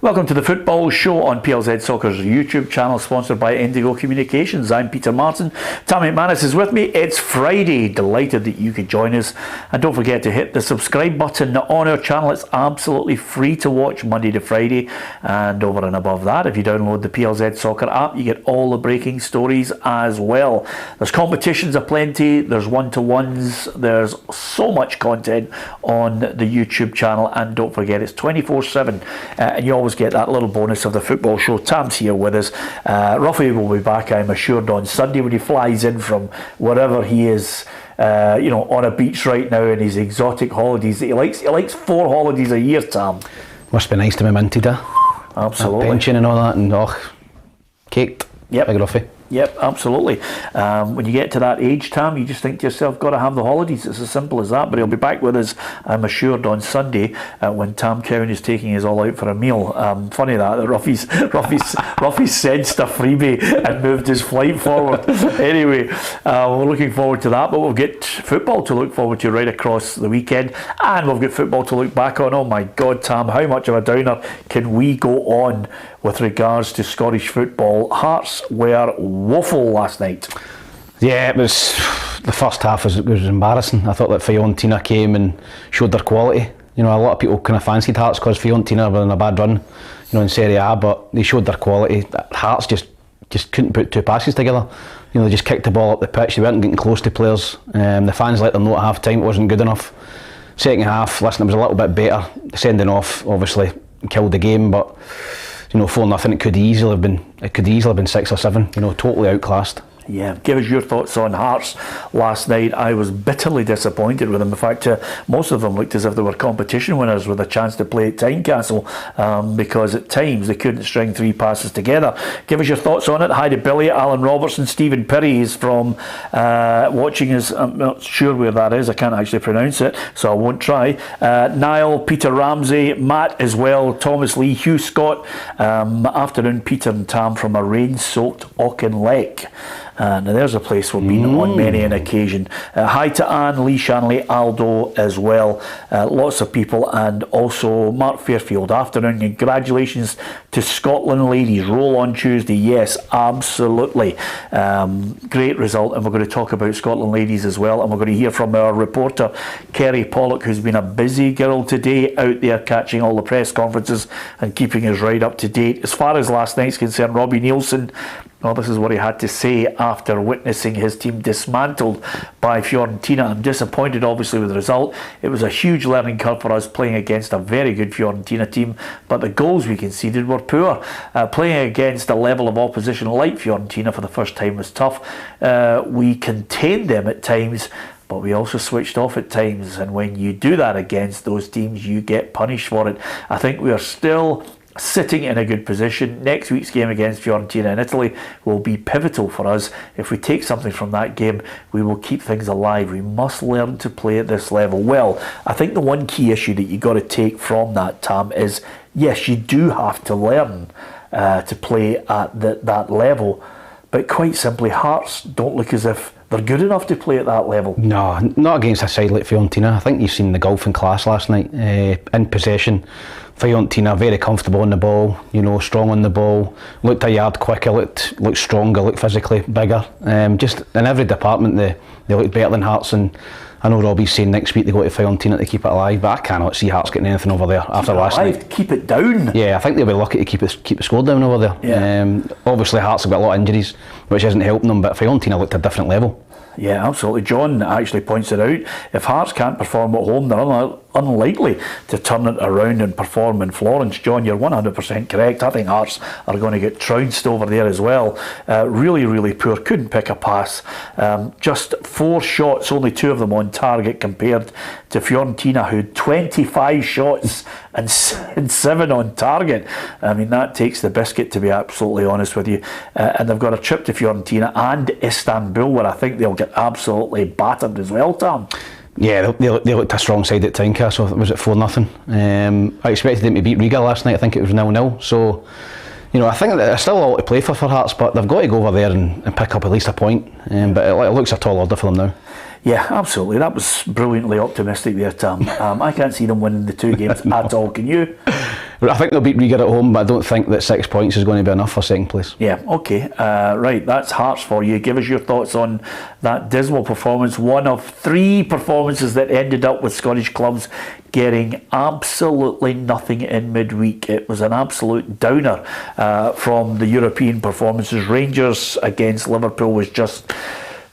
Welcome to the Football Show on PLZ Soccer's YouTube channel, sponsored by Indigo Communications. I'm Peter Martin. Tam McManus is with me. It's Friday. Delighted that you could join us. And don't forget to hit the subscribe button on our channel. It's absolutely free to watch Monday to Friday. And over and above that, if you download the PLZ Soccer app, you get all the breaking stories as well. There's competitions aplenty. There's one-to-ones. There's so much content on the YouTube channel. And don't forget, it's 24/7. And you always get that little bonus of the Football Show. Tam's here with us. Ruffy will be back, I'm assured, on Sunday when he flies in from wherever he is, on a beach right now in his exotic holidays that he likes. He likes 4 holidays a year, Tam. Must be nice to be minted, Absolutely. Pension and all that, and caked. Yep. Big Ruffy. Yep, absolutely. When you get to that age, Tam, you just think to yourself, got to have the holidays. It's as simple as that. But he'll be back with us, I'm assured, on Sunday when Tam Cowan is taking us all out for a meal. Funny that Ruffy's sensed a freebie and moved his flight forward. Anyway, we're looking forward to that. But we'll get football to look forward to right across the weekend, and we've got football to look back on. Oh my God, Tam, how much of a downer can we go on with regards to Scottish football? Hearts were woeful last night. Yeah, it was. The first half was embarrassing. I thought that Fiorentina came and showed their quality. You know, a lot of people kind of fancied Hearts because Fiorentina were in a bad run, in Serie A, but they showed their quality. Hearts just couldn't put 2 passes together. They just kicked the ball up the pitch. They weren't getting close to players. The fans let them know at half time it wasn't good enough. Second half, listen, it was a little bit better. The sending off obviously killed the game, but 4-0, it could easily have been 6 or 7, totally outclassed. Yeah, give us your thoughts on Hearts last night. I was bitterly disappointed with them. In fact, most of them looked as if they were competition winners with a chance to play at Tynecastle, because at times they couldn't string 3 passes together. Give us your thoughts on it. Hi to Billy, Alan Robertson, Stephen Perry is from watching us. I'm not sure where that is. I can't actually pronounce it, so I won't try. Niall, Peter Ramsey, Matt as well, Thomas Lee, Hugh Scott. Afternoon, Peter and Tam from a rain-soaked Auchinleck. Now there's a place we've been on many an occasion. Hi to Anne, Lee Shanley, Aldo as well. Lots of people, and also Mark Fairfield. Afternoon, congratulations to Scotland ladies. Roll on Tuesday. Yes, absolutely. Great result, and we're going to talk about Scotland ladies as well, and we're going to hear from our reporter Kerry Pollock, who's been a busy girl today, out there catching all the press conferences and keeping us right up to date. As far as last night's concerned, Robbie Nielsen, well, this is what he had to say after witnessing his team dismantled by Fiorentina. I'm disappointed, obviously, with the result. It was a huge learning curve for us playing against a very good Fiorentina team, but the goals we conceded were poor. Playing against a level of opposition like Fiorentina for the first time was tough. We contained them at times, but we also switched off at times, and when you do that against those teams, you get punished for it. I think we are still sitting in a good position. Next week's game against Fiorentina in Italy will be pivotal for us. If we take something from that game, we will keep things alive. We must learn to play at this level. Well, I think the one key issue that you got to take from that, Tam, is yes, you do have to learn to play at that level, but quite simply, Hearts don't look as if they're good enough to play at that level. No, not against a side like Fiorentina. I think you've seen the golfing class last night. In possession, Fiorentina very comfortable on the ball, strong on the ball, looked a yard quicker, looked stronger, looked physically bigger. Just in every department they looked better than Hearts, and I know Robbie's saying next week they go to Fiorentina to keep it alive, but I cannot see Hearts getting anything over there after last night. Keep it down. Yeah, I think they'll be lucky to keep the score down over there. Yeah. Obviously Hearts have got a lot of injuries, which isn't helping them, but Fiorentina looked a different level. Yeah, absolutely. John actually points it out. If Hearts can't perform at home, they're unlikely to turn it around and perform in Florence. John, you're 100% correct. I think Hearts are going to get trounced over there as well. Really, really poor. Couldn't pick a pass. Just 4 shots, only 2 of them on target, compared to Fiorentina, who had 25 shots and 7 on target. I mean, that takes the biscuit, to be absolutely honest with you. And they've got a trip to Fiorentina and Istanbul, where I think they'll get absolutely battered as well, Tam. Yeah, they looked a strong side at Tynecastle. Was it 4-0? I expected them to beat Riga last night. I think it was 0-0. So, I think there's still a lot to play for Hearts, but they've got to go over there and pick up at least a point. But it looks a tall order for them now. Yeah, absolutely. That was brilliantly optimistic there, Tam. I can't see them winning the 2 games at all. Can you? I think they'll beat Riga at home, but I don't think that 6 points is going to be enough for second place. Yeah, okay. Right, that's Hearts for you. Give us your thoughts on that dismal performance. One of 3 performances that ended up with Scottish clubs getting absolutely nothing in midweek. It was an absolute downer from the European performances. Rangers against Liverpool was just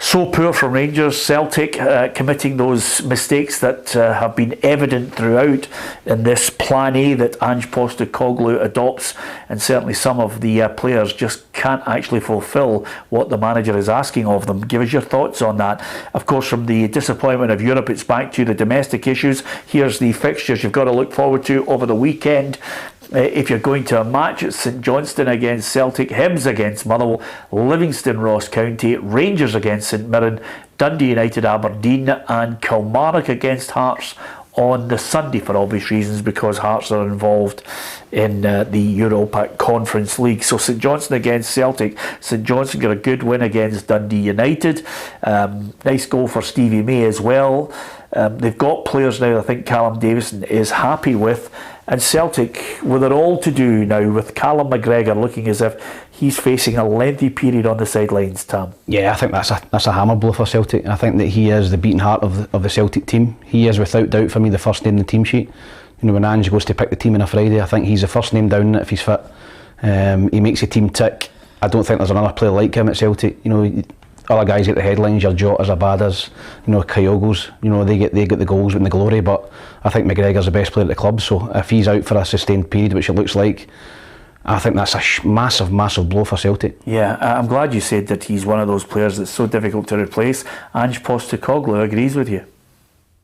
so poor from Rangers. Celtic committing those mistakes that have been evident throughout in this plan A that Ange Postecoglou adopts, and certainly some of the players just can't actually fulfil what the manager is asking of them. Give us your thoughts on that. Of course, from the disappointment of Europe, it's back to the domestic issues. Here's the fixtures you've got to look forward to over the weekend. If you're going to a match, it's St Johnstone against Celtic, Hibs against Motherwell, Livingston Ross County, Rangers against St Mirren, Dundee United Aberdeen, and Kilmarnock against Hearts on the Sunday, for obvious reasons, because Hearts are involved in the Europa Conference League. So St Johnstone against Celtic. St Johnstone got a good win against Dundee United. Nice goal for Stevie May as well. They've got players now I think Callum Davison is happy with, and Celtic, with it all to do now, with Callum McGregor looking as if he's facing a lengthy period on the sidelines, Tam. Yeah, I think that's a hammer blow for Celtic. I think that he is the beating heart of the Celtic team. He is without doubt for me the first name in the team sheet. You know, when Ange goes to pick the team on a Friday, I think he's the first name down if he's fit. He makes the team tick. I don't think there's another player like him at Celtic. You know, other guys get the headlines, your Jotas, Abadas, you know, Kyogos, you know, they get the goals and the glory, but I think McGregor's the best player at the club, so if he's out for a sustained period, which it looks like, I think that's a massive blow for Celtic. Yeah, I'm glad you said that he's one of those players that's so difficult to replace. Ange Postecoglou agrees with you.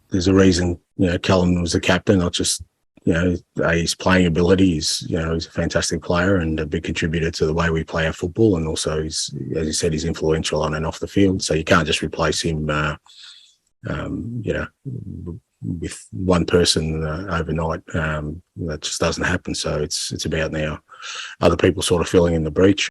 There's a reason, you know, Callum was the captain, not just, you know, his playing ability. He's a fantastic player and a big contributor to the way we play our football, and also he's, as you said, he's influential on and off the field. So you can't just replace him, with one person overnight. That just doesn't happen. So it's about now other people sort of filling in the breach.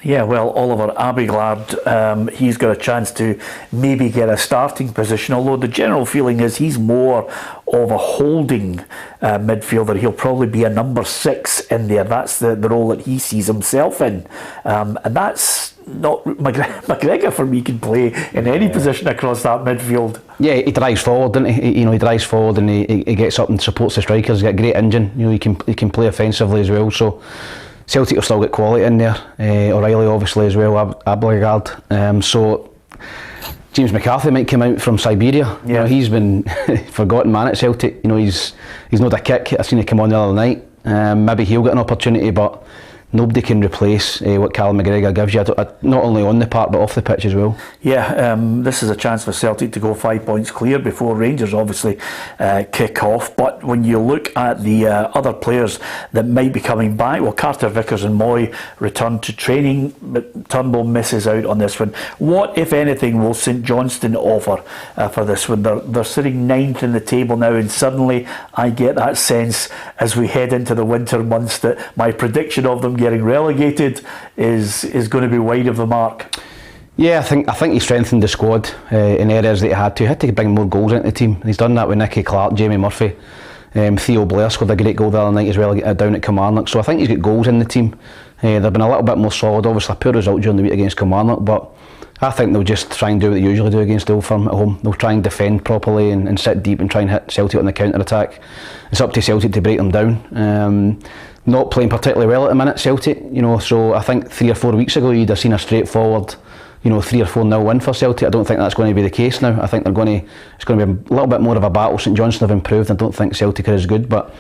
Yeah, well, Oliver Abigard, he's got a chance to maybe get a starting position, although the general feeling is he's more of a holding midfielder. He'll probably be a number 6 in there. That's the role that he sees himself in. And that's not... McGregor, for me, can play in any position across that midfield. Yeah, he drives forward, doesn't he? You know, he drives forward and he gets up and supports the strikers. He's got a great engine. You know, he can play offensively as well, so... Celtic have still got quality in there. O'Reilly obviously as well, Abigard. So James McCarthy might come out from Siberia. Yeah. You know, he's been forgotten man at Celtic. You know, he's not a kick. I seen him come on the other night. Maybe he'll get an opportunity, but nobody can replace what Callum McGregor gives you, not only on the park but off the pitch as well. Yeah, this is a chance for Celtic to go 5 points clear before Rangers obviously kick off. But when you look at the other players that might be coming back, well, Carter Vickers and Moy return to training, but Turnbull misses out on this one. What, if anything, will St Johnstone offer for this one? They're sitting 9th in the table now, and suddenly I get that sense as we head into the winter months that my prediction of them getting relegated is going to be wide of the mark. Yeah, I think he strengthened the squad in areas that he had to. He had to bring more goals into the team. He's done that with Nicky Clark, Jamie Murphy, Theo Blair scored a great goal the other night as well down at Kilmarnock. So I think he's got goals in the team. They've been a little bit more solid. Obviously a poor result during the week against Kilmarnock, but I think they'll just try and do what they usually do against Old Firm at home. They'll try and defend properly and sit deep and try and hit Celtic on the counter-attack. It's up to Celtic to break them down. Not playing particularly well at the minute, Celtic, you know, so I think 3 or 4 weeks ago you'd have seen a straightforward, you know, 3 or 4-0 win for Celtic. I don't think that's going to be the case now. I think it's going to be a little bit more of a battle. St Johnstone have improved. I don't think Celtic are as good, but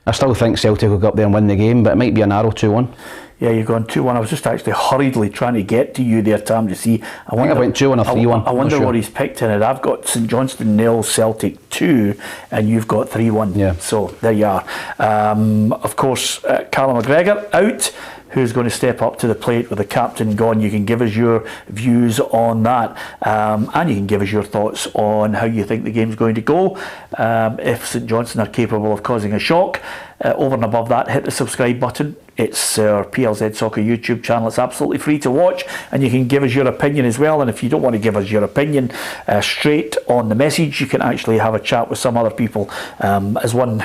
I still think Celtic will go up there and win the game, but it might be a narrow 2-1. Yeah, you're going 2-1. I was just actually hurriedly trying to get to you there, Tam, to see. I think I went 2-1 or 3-1. I wonder what he's picked in it. I've got St Johnstone 0, Celtic 2, and you've got 3-1. Yeah. So there you are. Of course, Callum McGregor out. Who's going to step up to the plate with the captain gone? You can give us your views on that, and you can give us your thoughts on how you think the game's going to go. If St Johnstone are capable of causing a shock, over and above that, hit the subscribe button. It's our PLZ Soccer YouTube channel. It's absolutely free to watch, and you can give us your opinion as well. And if you don't want to give us your opinion straight on the message, you can actually have a chat with some other people. As one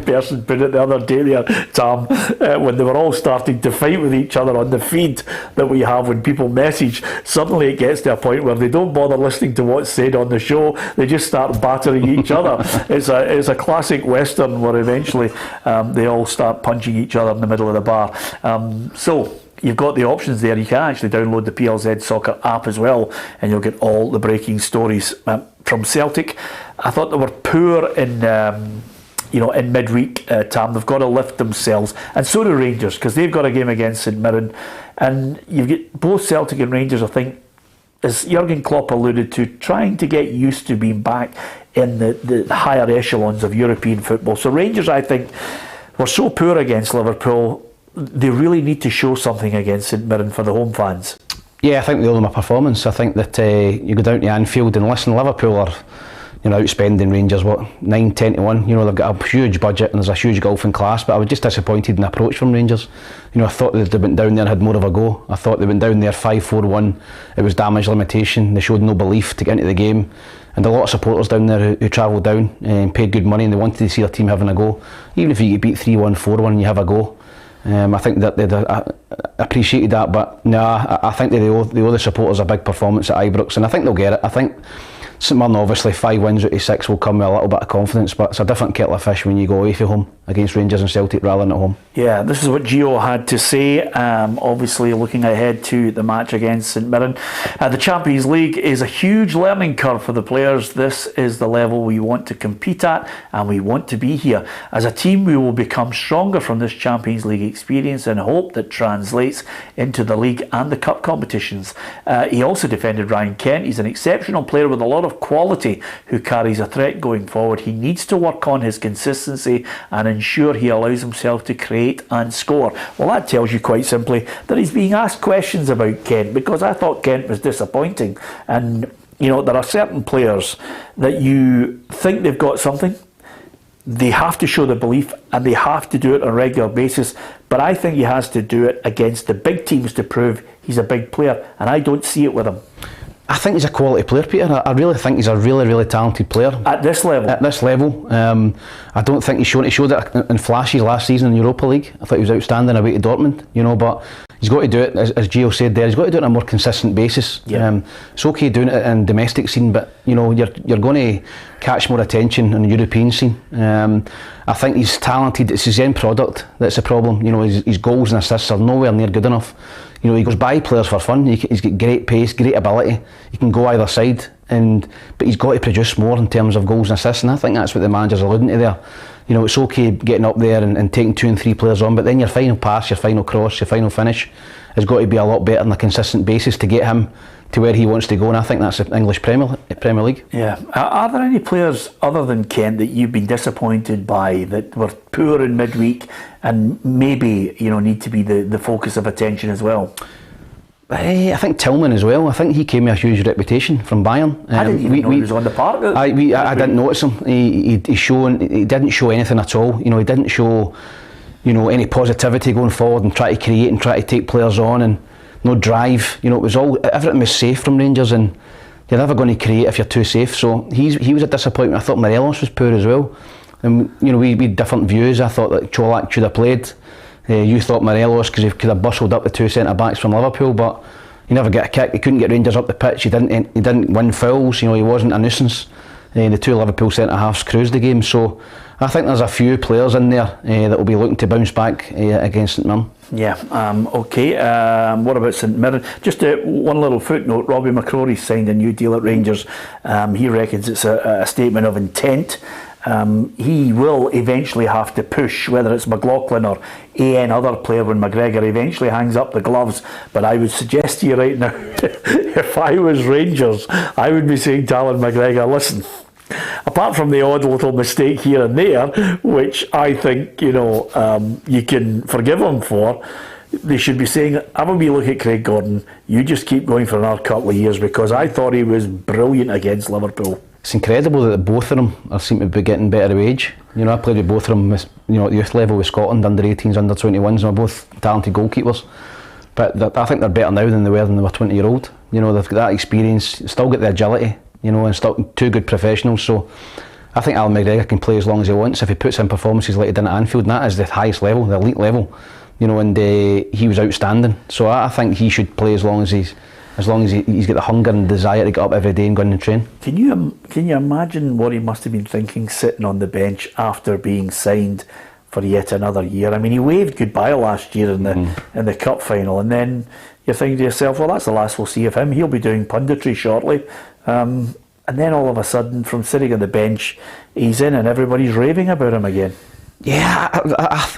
person put it the other day there, Tam, when they were all starting to fight with each other on the feed that we have when people message, suddenly it gets to a point where they don't bother listening to what's said on the show. They just start battering each other. It's a classic Western where eventually they all start punching each other in the middle of the bar. So you've got the options there. You can actually download the PLZ Soccer app as well, and you'll get all the breaking stories from Celtic. I thought they were poor in midweek, Tam. They've got to lift themselves, and so do Rangers, because they've got a game against St Mirren, and you've got both Celtic and Rangers, I think, as Jurgen Klopp alluded to, trying to get used to being back in the higher echelons of European football. So Rangers, I think, were so poor against Liverpool, they really need to show something against St Mirren for the home fans. Yeah, I think they owe them a performance. I think that you go down to Anfield and listen, Liverpool are outspending Rangers, 9-10 to 1. They've got a huge budget and there's a huge golfing class, but I was just disappointed in the approach from Rangers. I thought that they went down there and had more of a go. I thought they went down there 5-4-1. It was damage limitation. They showed no belief to get into the game. And a lot of supporters down there who travelled down and paid good money, and they wanted to see their team having a go. Even if you get beat 3-1, 4-1 and you have a go. I think that they appreciated that, but no, I think they owe the supporters a big performance at Ibrox, and I think they'll get it. I think St Mirren, obviously 5 wins out of 6 will come with a little bit of confidence, but it's a different kettle of fish when you go away from home against Rangers and Celtic rather than at home. Yeah, this is what Gio had to say, obviously looking ahead to the match against St Mirren. The Champions League is a huge learning curve for the players. This is the level we want to compete at, and we want to be here. As a team, we will become stronger from this Champions League experience and hope that translates into the league and the cup competitions. He also defended Ryan Kent. He's an exceptional player with a lot of quality who carries a threat going forward. He needs to work on his consistency and ensure he allows himself to create and score. Well, that tells you quite simply that he's being asked questions about Kent, because I thought Kent was disappointing. And there are certain players that you think they've got something, they have to show the belief and they have to do it on a regular basis, but I think he has to do it against the big teams to prove he's a big player, and I don't see it with him. I think he's a quality player, Peter. I really think he's a really, really talented player. At this level? At this level. I don't think he showed it in flashes last season in the Europa League. I thought he was outstanding away to Dortmund, but he's got to do it, as Gio said there, he's got to do it on a more consistent basis. Yeah. It's okay doing it in domestic scene, but you're going to catch more attention on the European scene. I think he's talented. It's his end product that's the problem. His goals and assists are nowhere near good enough. He goes by players for fun. He's got great pace, great ability. He can go either side, but he's got to produce more in terms of goals and assists, and I think that's what the manager's alluding to there. It's okay getting up there and taking 2 and 3 players on, but then your final pass, your final cross, your final finish has got to be a lot better on a consistent basis to get him to where he wants to go, and I think that's the English Premier League. Yeah. Are there any players other than Kent that you've been disappointed by, that were poor in midweek and maybe need to be the focus of attention as well? I think Tillman as well. I think he came with a huge reputation from Bayern. I didn't even know he was on the park. I didn't notice him. He didn't show anything at all. He didn't show any positivity going forward and try to create and try to take players on, and no drive. It was everything was safe from Rangers, and you're never going to create if you're too safe. So he was a disappointment. I thought Morelos was poor as well, and we had different views. I thought that Čolak should have played. You thought Morelos, because he could have bustled up the 2 centre backs from Liverpool, but he never got a kick. He couldn't get Rangers up the pitch. He didn't win fouls. He wasn't a nuisance. The 2 Liverpool centre halves cruised the game. So I think there's a few players in there that will be looking to bounce back against St Mirren. Yeah, okay. What about St Mirren? Just one little footnote. Robbie McCrory signed a new deal at Rangers. He reckons it's a statement of intent. He will eventually have to push, whether it's McLaughlin or other player, when McGregor eventually hangs up the gloves. But I would suggest to you right now, if I was Rangers, I would be saying to Alan McGregor, listen, apart from the odd little mistake here and there, which I think you can forgive him for, they should be saying, have a wee look at Craig Gordon, you just keep going for another couple of years, because I thought he was brilliant against Liverpool. it's incredible that both of them seem to be getting better of age. You know, I played with both of them, at the youth level with Scotland, under 18s, under 21s, and they're both talented goalkeepers. But I think they're better now than they were 20-year-old. You know, they've got that experience, still got the agility, you know, and still two good professionals. So I think Alan McGregor can play as long as he wants if he puts in performances like he did at Anfield, and that is the highest level, the elite level. You know, and he was outstanding. So I think he should play as long as he's got the hunger and desire to get up every day and go in and train. Can you imagine what he must have been thinking sitting on the bench after being signed for yet another year? I mean, he waved goodbye last year in the cup final, and then you're thinking to yourself, well, that's the last we'll see of him. He'll be doing punditry shortly. And then all of a sudden, from sitting on the bench, he's in and everybody's raving about him again. Yeah,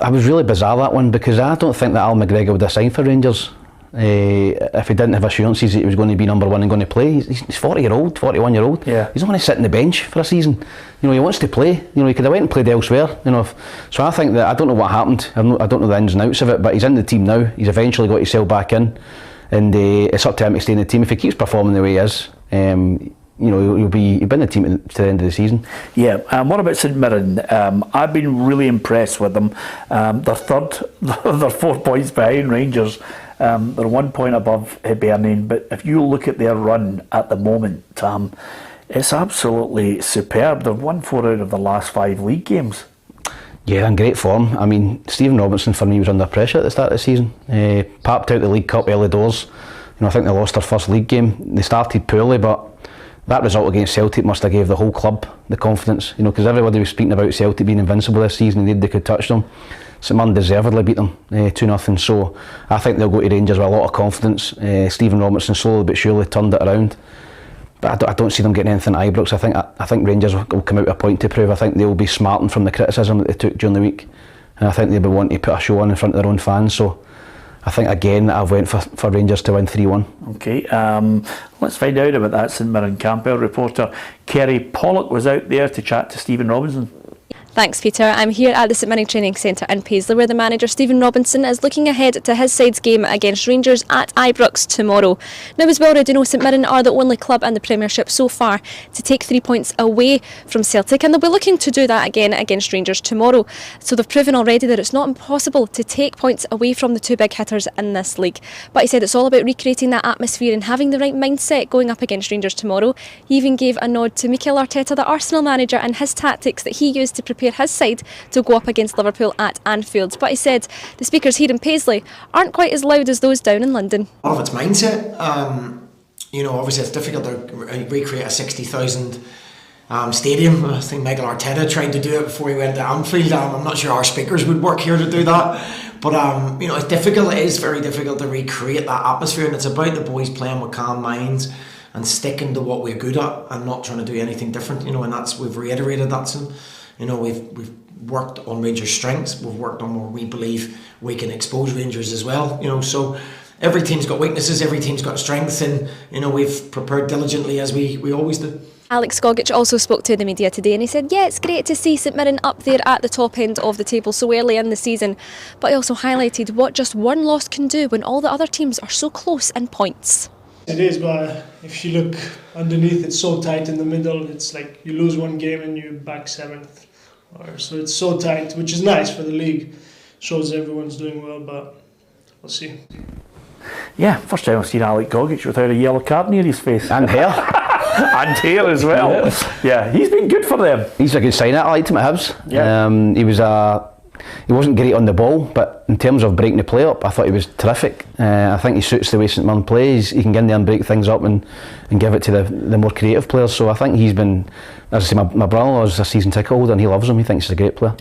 I was really bizarre, that one, because I don't think that Al McGregor would have signed for Rangers if he didn't have assurances that he was going to be number one and going to play. He's 40-year-old, 41-year-old. Yeah. He's not going to sit on the bench for a season. You know, he wants to play. You know, he could have went and played elsewhere. You know, so I think that, I don't know what happened. I don't know the ins and outs of it, but he's in the team now. He's eventually got himself back in, and it's up to him to stay in the team. If he keeps performing the way he is, you know, he'll be in the team to the end of the season. Yeah. What about St Mirren? I've been really impressed with them. They're third. They're 4 points behind Rangers. They're 1 point above Hibernian. But if you look at their run at the moment, Tam, it's absolutely superb. They've won 4 out of the last 5 league games. Yeah, in great form. I mean, Stephen Robinson for me was under pressure at the start of the season. Papped out the League Cup early doors. You know, I think they lost their first league game. They started poorly, but that result against Celtic must have gave the whole club the confidence, you know, because everybody was speaking about Celtic being invincible this season and they could touch them. St Mirren deservedly beat them 2-0, so I think they'll go to Rangers with a lot of confidence. Stephen Robinson slowly but surely turned it around, but I don't see them getting anything at Ibrox. I think Rangers will come out with a point to prove. I think they'll be smarting from the criticism that they took during the week, and I think they'll be wanting to put a show on in front of their own fans. So I think again I've went for Rangers to win 3-1. Okay, let's find out about that. St Mirren Campbell reporter Kerry Pollock was out there to chat to Stephen Robinson. Thanks, Peter. I'm here at the St Mirren Training Centre in Paisley, where the manager Stephen Robinson is looking ahead to his side's game against Rangers at Ibrox tomorrow. Now, as we already know, St Mirren are the only club in the Premiership so far to take 3 points away from Celtic, and they'll be looking to do that again against Rangers tomorrow. So they've proven already that it's not impossible to take points away from the two big hitters in this league. But he said it's all about recreating that atmosphere and having the right mindset going up against Rangers tomorrow. He even gave a nod to Mikel Arteta, the Arsenal manager, and his tactics that he used to prepare his side to go up against Liverpool at Anfield. But he said the speakers here in Paisley aren't quite as loud as those down in London. A lot of it's mindset. You know, obviously it's difficult to recreate a 60,000 stadium. I think Mikel Arteta tried to do it before he went to Anfield. I'm not sure our speakers would work here to do that. But you know, it's difficult. It is very difficult to recreate that atmosphere, and it's about the boys playing with calm minds and sticking to what we're good at and not trying to do anything different. You know, and we've reiterated that. You know, we've worked on Rangers' strengths. We've worked on where we believe we can expose Rangers as well. You know, so every team's got weaknesses, every team's got strengths, and you know, we've prepared diligently as we always do. Alex Gogic also spoke to the media today, and he said, yeah, it's great to see St Mirren up there at the top end of the table so early in the season, but he also highlighted what just one loss can do when all the other teams are so close in points. It is, but if you look underneath, it's so tight in the middle. It's like you lose one game and you're back 7th. So it's so tight, which is nice for the league. Shows everyone's doing well, but we'll see. Yeah, first time I've seen Alex Gogic without a yellow card near his face. And hair. And hair as well. Yeah, he's been good for them. He's a good signer. I liked him at Hibs. Yeah. He wasn't great on the ball, but in terms of breaking the play up, I thought he was terrific. I think he suits the way St Mirren plays. He can get in there and break things up and give it to the more creative players. So I think he's been, as I say, my brother-in-law is a season ticket holder and he loves him. He thinks he's a great player.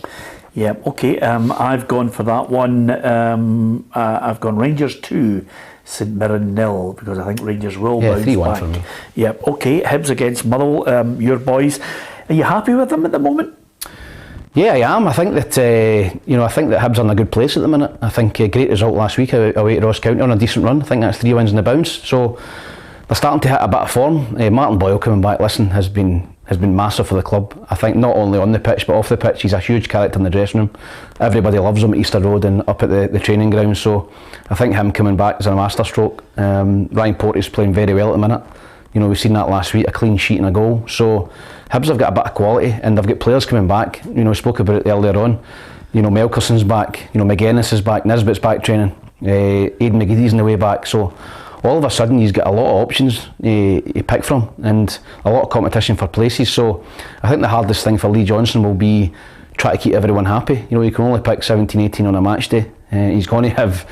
Yeah, okay. I've gone for that one. I've gone Rangers 2, St Mirren 0, because I think Rangers will bounce 3-1 back. For me. Yeah, okay. Hibs against Motherwell, your boys. Are you happy with them at the moment? Yeah, I am. I think that Hibs are in a good place at the minute. I think a great result last week away at Ross County on a decent run. I think that's 3 wins and a bounce. So they're starting to hit a bit of form. Martin Boyle coming back, has been massive for the club. I think not only on the pitch but off the pitch, he's a huge character in the dressing room. Everybody loves him at Easter Road and up at the training ground. So I think him coming back is a masterstroke. Ryan Porteous playing very well at the minute. You know, we've seen that last week, a clean sheet and a goal. So Hibs have got a bit of quality, and they've got players coming back. You know, we spoke about it earlier on. You know, Melkerson's back. You know, McManus is back. Nisbet's back training. Aidan McGeady's on the way back. So all of a sudden, he's got a lot of options to pick from, and a lot of competition for places. So I think the hardest thing for Lee Johnstone will be try to keep everyone happy. You know, you can only pick 17, 18 on a match day. He's going to have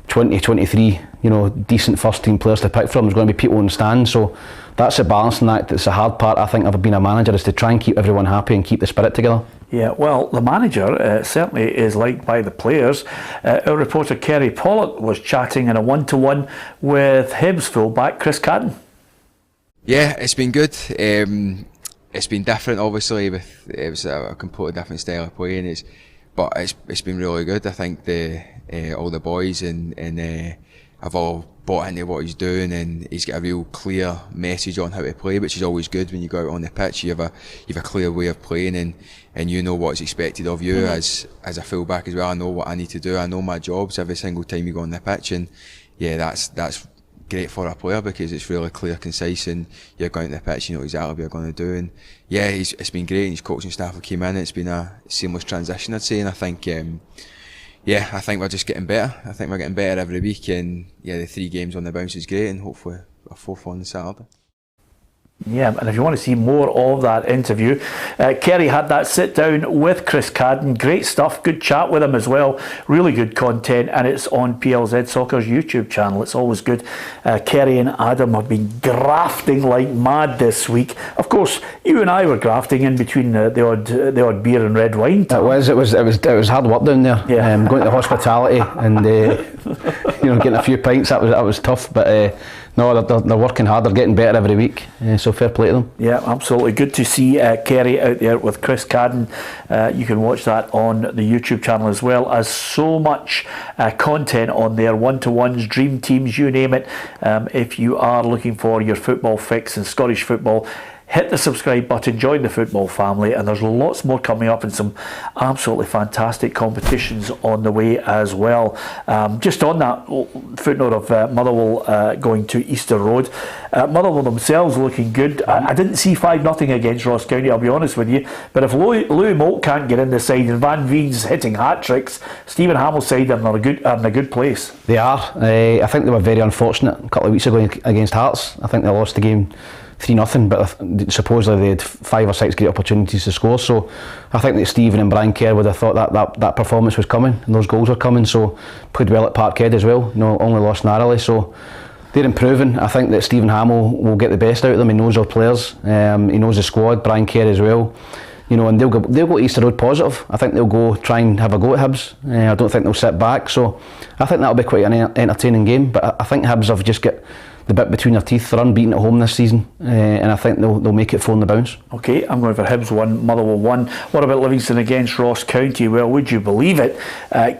20, 23, you know, decent first team players to pick from. There's going to be people in the stand. So that's a balancing act. It's the hard part, I think, of being a manager, is to try and keep everyone happy and keep the spirit together. Yeah, well, the manager certainly is liked by the players. Our reporter Kerry Pollock was chatting in a one-to-one with Hibs fullback Chris Cadden. Yeah, it's been good. It's been different, obviously. It was a completely different style of playing. But it's been really good. I think all the boys and have all bought into what he's doing, and he's got a real clear message on how to play, which is always good when you go out on the pitch. You have a clear way of playing, and you know what's expected of you as a fullback as well. I know what I need to do. I know my jobs every single time you go on the pitch, and yeah, that's great for a player because it's really clear, concise, and you're going to the pitch, you know exactly what you're going to do. And yeah, it's been great. And his coaching staff have came in. It's been a seamless transition, I'd say, and I think. I think we're just getting better. I think we're getting better every week, and yeah, the 3 games on the bounce is great, and hopefully a 4th on Saturday. Yeah, and if you want to see more of that interview, Kerry had that sit down with Chris Cadden. Great stuff, good chat with him as well. Really good content, and it's on PLZ Soccer's YouTube channel. It's always good. Kerry and Adam have been grafting like mad this week. Of course, you and I were grafting in between the odd beer and red wine. It was hard work down there. Yeah. Going to hospitality and getting a few pints. That was tough, but. No, they're working hard. They're getting better every week. So fair play to them. Yeah, absolutely. Good to see Kerry out there with Chris Cadden. You can watch that on the YouTube channel as well as so much content on there. One-to-ones, dream teams, you name it. If you are looking for your football fix in Scottish football, hit the subscribe button, join the football family, and there's lots more coming up and some absolutely fantastic competitions on the way as well. Just on that footnote of Motherwell going to Easter Road, Motherwell themselves looking good. I didn't see 5-0 against Ross County, I'll be honest with you, but if Louis Moult can't get in the side and Van Veen's hitting hat-tricks, Stephen Hamill's side are in a good place. They are. I think they were very unfortunate a couple of weeks ago against Hearts. I think they lost the game 3-0, but supposedly they had 5 or 6 great opportunities to score. So I think that Stephen and Brian Kerr would have thought that performance was coming and those goals were coming. So played well at Parkhead as well. Only lost narrowly. So they're improving. I think that Stephen Hamill will get the best out of them. He knows our players. He knows the squad. Brian Kerr as well. And they'll go to Easter Road positive. I think they'll go try and have a go at Hibs. I don't think they'll sit back. So I think that'll be quite an entertaining game. But I think Hibs have just got the bit between their teeth. They're unbeaten at home this season, and I think they'll make it 4 on the bounce. Okay, I'm going for Hibs 1, Motherwell 1. What about Livingston against Ross County? Well, would you believe it?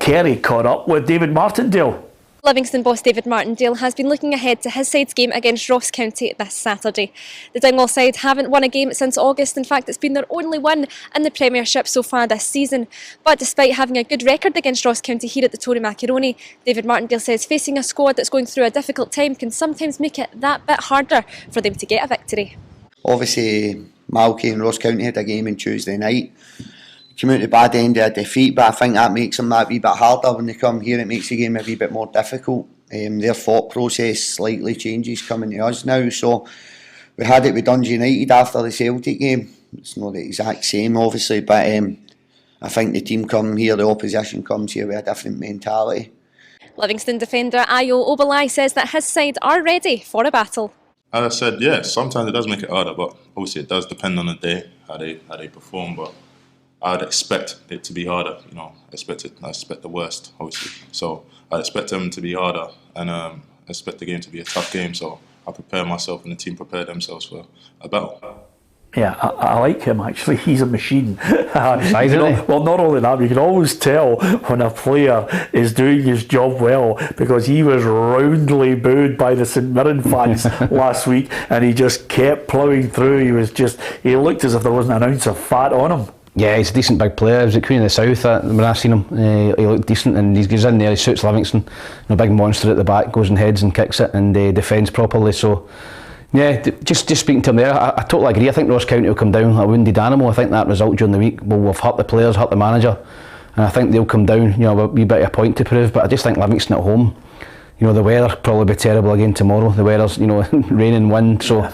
Kerry caught up with David Martindale. Livingston boss David Martindale has been looking ahead to his side's game against Ross County this Saturday. The Dingwall side haven't won a game since August. In fact, it's been their only win in the Premiership so far this season. But despite having a good record against Ross County here at the Tony Macaroni, David Martindale says facing a squad that's going through a difficult time can sometimes make it that bit harder for them to get a victory. Obviously, Malky and Ross County had a game on Tuesday night. Came out the bad end of a defeat, but I think that makes them that wee bit harder when they come here. It makes the game a wee bit more difficult. Their thought process slightly changes coming to us now. So we had it with Dundee United after the Celtic game. It's not the exact same, obviously, but I think the team come here, the opposition comes here with a different mentality. Livingston defender Ayo Obalai says that his side are ready for a battle. As I said, yeah, sometimes it does make it harder, but obviously it does depend on the day, how they perform. But I'd expect it to be harder, I expect the worst, obviously. So I'd expect them to be harder, and I expect the game to be a tough game. So I prepare myself, and the team prepare themselves for a battle. Yeah, I like him actually. He's a machine. Well, not only that, you can always tell when a player is doing his job well, because he was roundly booed by the St Mirren fans last week, and he just kept ploughing through. He looked as if there wasn't an ounce of fat on him. Yeah, he's a decent big player. He was at Queen of the South when I seen him. He looked decent, and he goes in there, he suits Livingston. A big monster at the back, goes and heads and kicks it, and defends properly. So Yeah, just speaking to him there, I totally agree. I think Ross County will come down like a wounded animal. I think that result during the week will have hurt the players, hurt the manager, and I think they'll come down, with a wee bit of a point to prove. But I just think Livingston at home, the weather probably be terrible again tomorrow. The weather's, rain and wind, so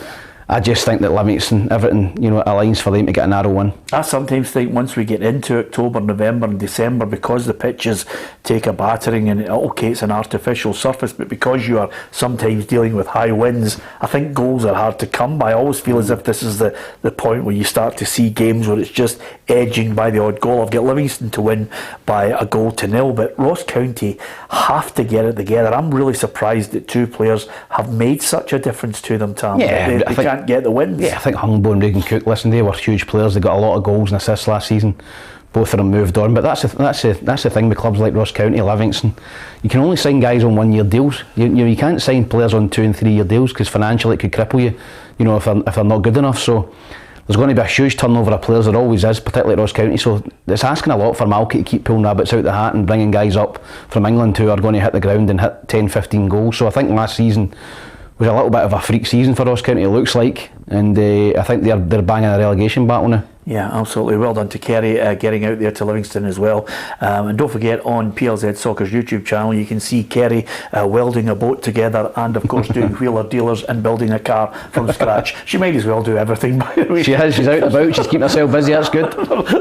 I just think that Livingston, everything, aligns for them to get a narrow win. I sometimes think once we get into October, November and December, because the pitches take a battering, and okay, it's an artificial surface, but because you are sometimes dealing with high winds, I think goals are hard to come by. I always feel as if this is the point where you start to see games where it's just edging by the odd goal. I've got Livingston to win by 1-0, but Ross County have to get it together. I'm really surprised that two players have made such a difference to them, Tam. Yeah, they can't get the wins. Yeah, I think Hungbo and Regan Cook, listen, they were huge players. They got a lot of goals and assists last season. Both of them moved on, but that's the thing with clubs like Ross County, Livingston. You can only sign guys on 1 year deals. You can't sign players on 2 and 3 year deals, because financially it could cripple you. If they're not good enough. So there's going to be a huge turnover of players. There always is, particularly at Ross County. So it's asking a lot for Malky to keep pulling rabbits out the hat and bringing guys up from England who are going to hit the ground and hit 10-15 goals. So I think last season was a little bit of a freak season for Ross County, it looks like, and I think they're banging a relegation battle now. Yeah, absolutely. Well done to Kerry getting out there to Livingston as well. And don't forget, on PLZ Soccer's YouTube channel, you can see Kerry welding a boat together and, of course, doing wheeler dealers and building a car from scratch. She might as well do everything, by the way. She is. She's out and about. She's keeping herself busy. That's good.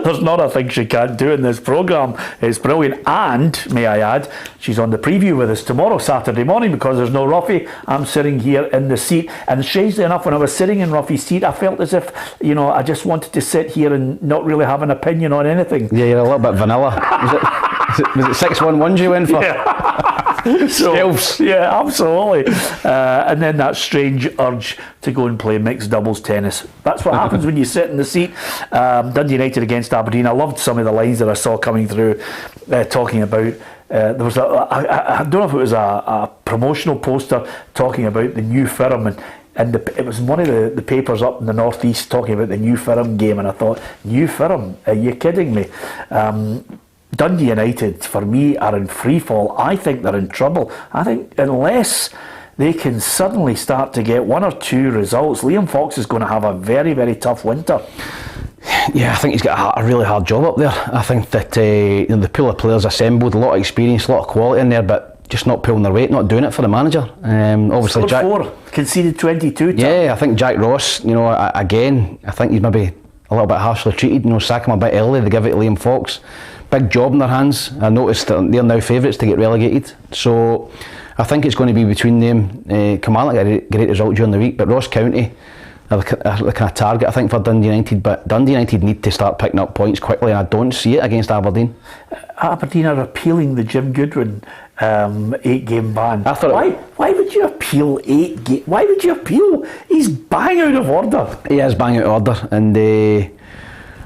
There's not a thing she can't do in this programme. It's brilliant. And, may I add, she's on the preview with us tomorrow, Saturday morning, because there's no Ruffy. I'm sitting here in the seat. And strangely enough, when I was sitting in Ruffy's seat, I felt as if, I just wanted to sit here and not really have an opinion on anything. Yeah, you're a little bit vanilla. Was it 6-1-1s you went for? Yeah. So, yeah, absolutely. And then that strange urge to go and play mixed doubles tennis. That's what happens when you sit in the seat. Dundee United against Aberdeen. I loved some of the lines that I saw coming through, talking about. There was I don't know if it was a promotional poster talking about the new firm, and it was one of the papers up in the northeast talking about the New Firm game, and I thought, New Firm? Are you kidding me? Dundee United, for me, are in free fall. I think they're in trouble. I think unless they can suddenly start to get 1 or 2 results, Liam Fox is going to have a very, very tough winter. Yeah, I think he's got a really hard job up there. I think that the pool of players assembled, a lot of experience, a lot of quality in there, but just not pulling their weight, not doing it for the manager. Obviously, Jack 4, conceded 22. Yeah, I think Jack Ross, again, I think he's maybe a little bit harshly treated. Sack him a bit early, they give it to Liam Fox. Big job in their hands. I noticed that they're now favourites to get relegated. So I think it's going to be between them. Kilmarnock got a great result during the week, but Ross County are the kind of target, I think, for Dundee United. But Dundee United need to start picking up points quickly, and I don't see it against Aberdeen. Aberdeen are appealing the Jim Goodwin 8-game ban. Why would you appeal 8 games? Why would you appeal? He's bang out of order. He is bang out of order, and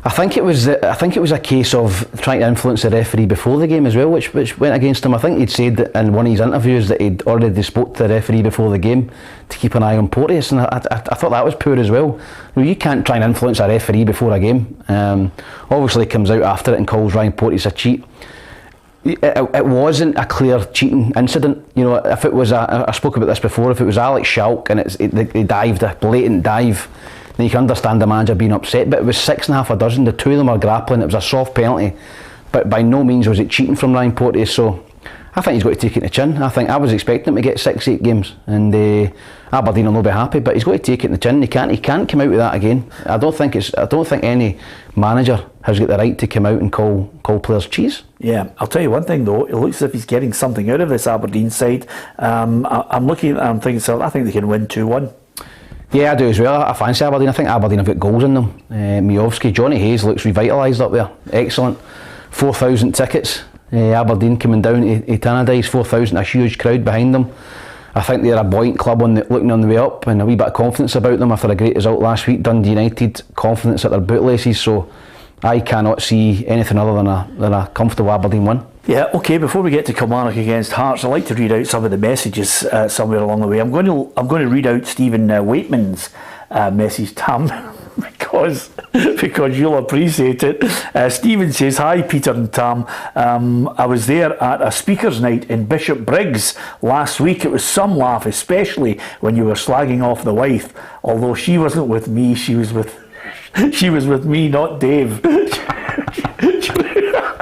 I think it was a case of trying to influence the referee before the game as well, which went against him. I think he'd said that in one of his interviews that he'd already spoke to the referee before the game to keep an eye on Porteous, and I thought that was poor as well. You can't try and influence a referee before a game. Obviously, he comes out after it and calls Ryan Porteous a cheat. It wasn't a clear cheating incident. If it was I spoke about this before, if it was Alex Schalk and they dived, a blatant dive, then you can understand the manager being upset. But it was 6.5 a dozen, the 2 of them are grappling, it was a soft penalty, but by no means was it cheating from Ryan Porteous. So I think he's got to take it in the chin. I was expecting him to get 6-8 games, and Aberdeen will not be happy, but he's got to take it in the chin. He can't come out with that again. I don't think any manager has got the right to come out and call players cheese. Yeah, I'll tell you one thing though, it looks as if he's getting something out of this Aberdeen side. I'm looking at it, I'm thinking, so I think they can win 2-1. Yeah, I do as well. I fancy Aberdeen. I think Aberdeen have got goals in them. Miovski, Johnny Hayes looks revitalised up there. Excellent. 4,000 tickets. Aberdeen coming down to Tannadice, 4,000, a huge crowd behind them. I think they're a buoyant club looking on the way up, and a wee bit of confidence about them after a great result last week. Dundee United, confidence at their bootlaces, so I cannot see anything other than a comfortable Aberdeen win. Yeah, okay, before we get to Kilmarnock against Hearts, I'd like to read out some of the messages somewhere along the way. I'm going to read out Stephen Waitman's message, Tam. because you'll appreciate it. Stephen says, hi Peter and Tam, I was there at a speakers night in Bishop Briggs last week. It was some laugh, especially when you were slagging off the wife, although she wasn't with me, she was with me, not Dave.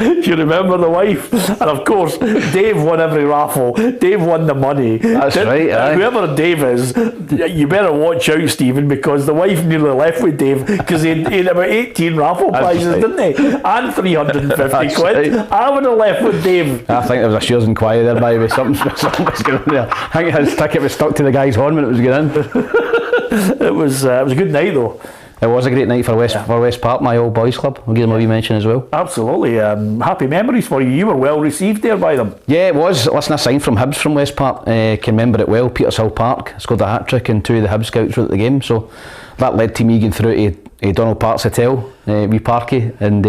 Do you remember the wife? And of course, Dave won every raffle. Dave won the money. That's right. Aye. Whoever Dave is, you better watch out, Stephen, because the wife nearly left with Dave because he had about 18 raffle prizes, right, didn't he? And 350 quid. Right. I would have left with Dave. I think there was a shares inquiry there, by the way. Something was going on there. I think his ticket was stuck to the guy's horn when it was going in. It was a good night though. It was a great night for West Park, my old boys club. I'll give them a wee mention as well. Absolutely. Happy memories for you. You were well received there by them. Yeah, it was. Listen, I signed from Hibs from West Park. Can remember it well. Petershill Park. Scored a hat-trick and 2 of the Hibs scouts were at the game. So that led to me going through to Donald Park's Hotel, wee parky, and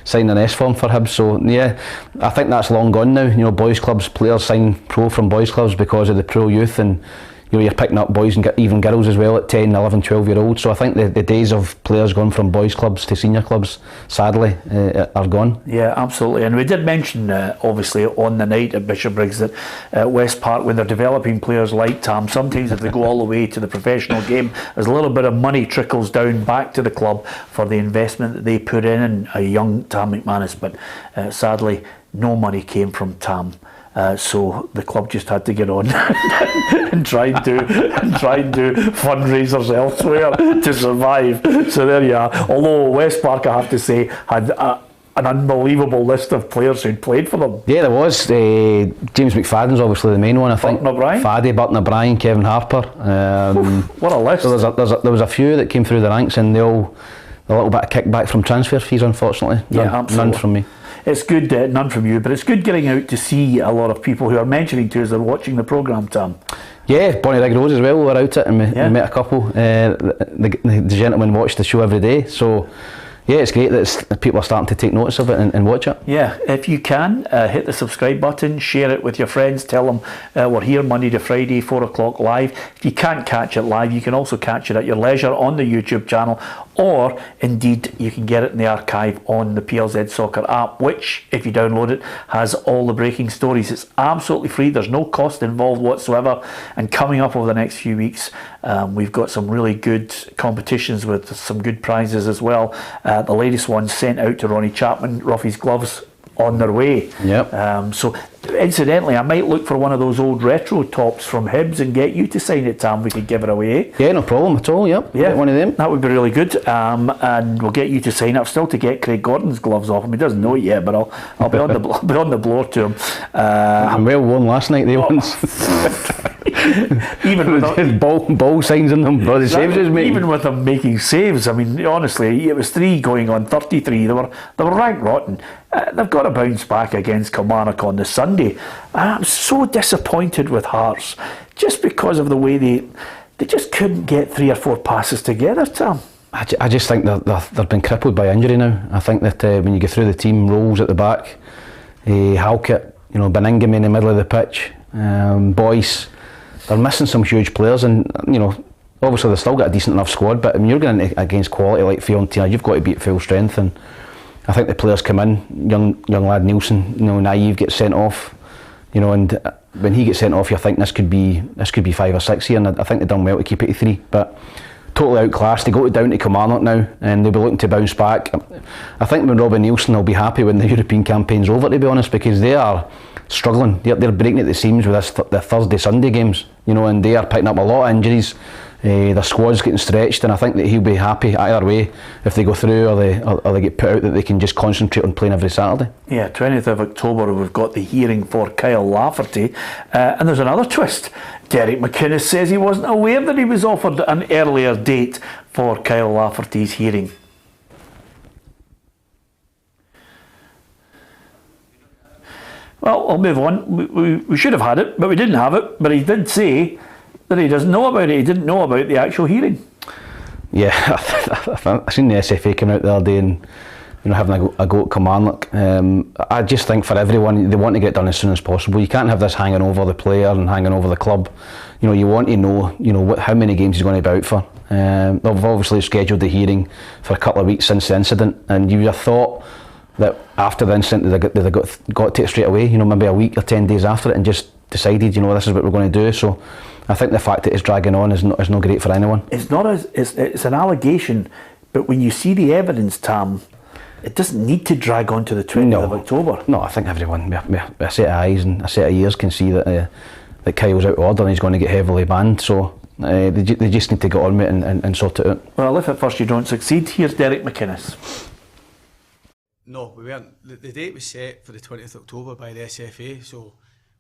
signing an S form for Hibs. So yeah, I think that's long gone now. You know, boys clubs, players sign pro from boys clubs because of the pro youth, and you know, you're picking up boys and even girls as well at 10, 11, 12 year olds. So I think the days of players going from boys clubs to senior clubs, sadly, are gone. Yeah, absolutely. And we did mention, obviously, on the night at Bishop Briggs that West Park, when they're developing players like Tam, sometimes if they go all the way to the professional game, there's a little bit of money trickles down back to the club for the investment that they put in a young Tam McManus. But sadly, no money came from Tam. So the club just had to get on and try and do fundraisers elsewhere to survive. So there you are. Although West Park, I have to say, had an unbelievable list of players who'd played for them. Yeah, there was. James McFadden's obviously the main one, I think. Burton O'Brien. Faddy, Burton O'Brien, Kevin Harper. What a list. So there was a few that came through the ranks, and they all a little bit of kickback from transfer fees, unfortunately. None from me. It's good, none from you, but it's good getting out to see a lot of people who are mentioning to us they're watching the programme, Tam. Yeah, Bonnie Rig Rose as well, we were out it and we met a couple. The gentleman watched the show every day, so yeah, it's great that people are starting to take notice of it and watch it. Yeah, if you can, hit the subscribe button, share it with your friends, tell them we're here Monday to Friday, 4 o'clock live. If you can't catch it live, you can also catch it at your leisure on the YouTube channel, or indeed you can get it in the archive on the PLZ Soccer app, which, if you download it, has all the breaking stories. It's absolutely free, there's no cost involved whatsoever, and coming up over the next few weeks, we've got some really good competitions with some good prizes as well. The latest one sent out to Ronnie Chapman, Ruffy's gloves on their way. Yep. So incidentally, I might look for one of those old retro tops from Hibs and get you to sign it, Tam. We could give it away. Yeah, no problem at all. Yep. Yeah, get one of them. That would be really good. And we'll get you to sign up. Still to get Craig Gordon's gloves off him. He doesn't know it yet, but I'll be on the blower to him. I'm well worn last night. They ones. Even with ball signs in them, the saves he's making. Even with them making saves, I mean, honestly, it was 3 going on 33. They were rank rotten. They've got to bounce back against Kilmarnock on the Sunday. I'm so disappointed with Hearts, just because of the way they just couldn't get 3 or 4 passes together, Tom. I just think they've been crippled by injury now. I think that when you go through the team, Rolls at the back, Halkett, Beningame in the middle of the pitch, Boyce, they're missing some huge players, and obviously they've still got a decent enough squad, but when you're going against quality like Fiorentina, you've got to be at full strength, and I think the players come in, young lad Nielsen, naive, gets sent off, and when he gets sent off, you think this could be 5 or 6 here, and I think they've done well to keep it to 3, but totally outclassed. They go down to Kilmarnock now, and they'll be looking to bounce back. I think when Robin Nielsen will be happy when the European campaign's over, to be honest, because they are struggling. They're breaking at the seams with the Thursday, Sunday games, and they are picking up a lot of injuries. Their squad's getting stretched, and I think that he'll be happy either way if they go through or they get put out, that they can just concentrate on playing every Saturday. Yeah, 20th of October we've got the hearing for Kyle Lafferty, and there's another twist. Derek McInnes says he wasn't aware that he was offered an earlier date for Kyle Lafferty's hearing. Well, I'll move on. We should have had it, but we didn't have it. But he did say that he doesn't know about it. He didn't know about the actual hearing. Yeah, I seen the SFA come out the other day and having a go at Kilmarnock. I just think for everyone, they want to get done as soon as possible. You can't have this hanging over the player and hanging over the club. You want to know how many games he's going to be out for. They've obviously scheduled the hearing for a couple of weeks since the incident, and you would have thought that after the incident they'd have got to it straight away, maybe a week or 10 days after it, and just decided, this is what we're going to do. So I think the fact that it's dragging on is not great for anyone. It's an allegation, but when you see the evidence, Tam, it doesn't need to drag on to the 20th of October. No, I think everyone with a set of eyes and a set of ears can see that Kyle's out of order and he's going to get heavily banned. So they just need to get on with it and sort it out. Well, if at first you don't succeed, here's Derek McManus. No, we weren't. The date was set for the 20th of October by the SFA, so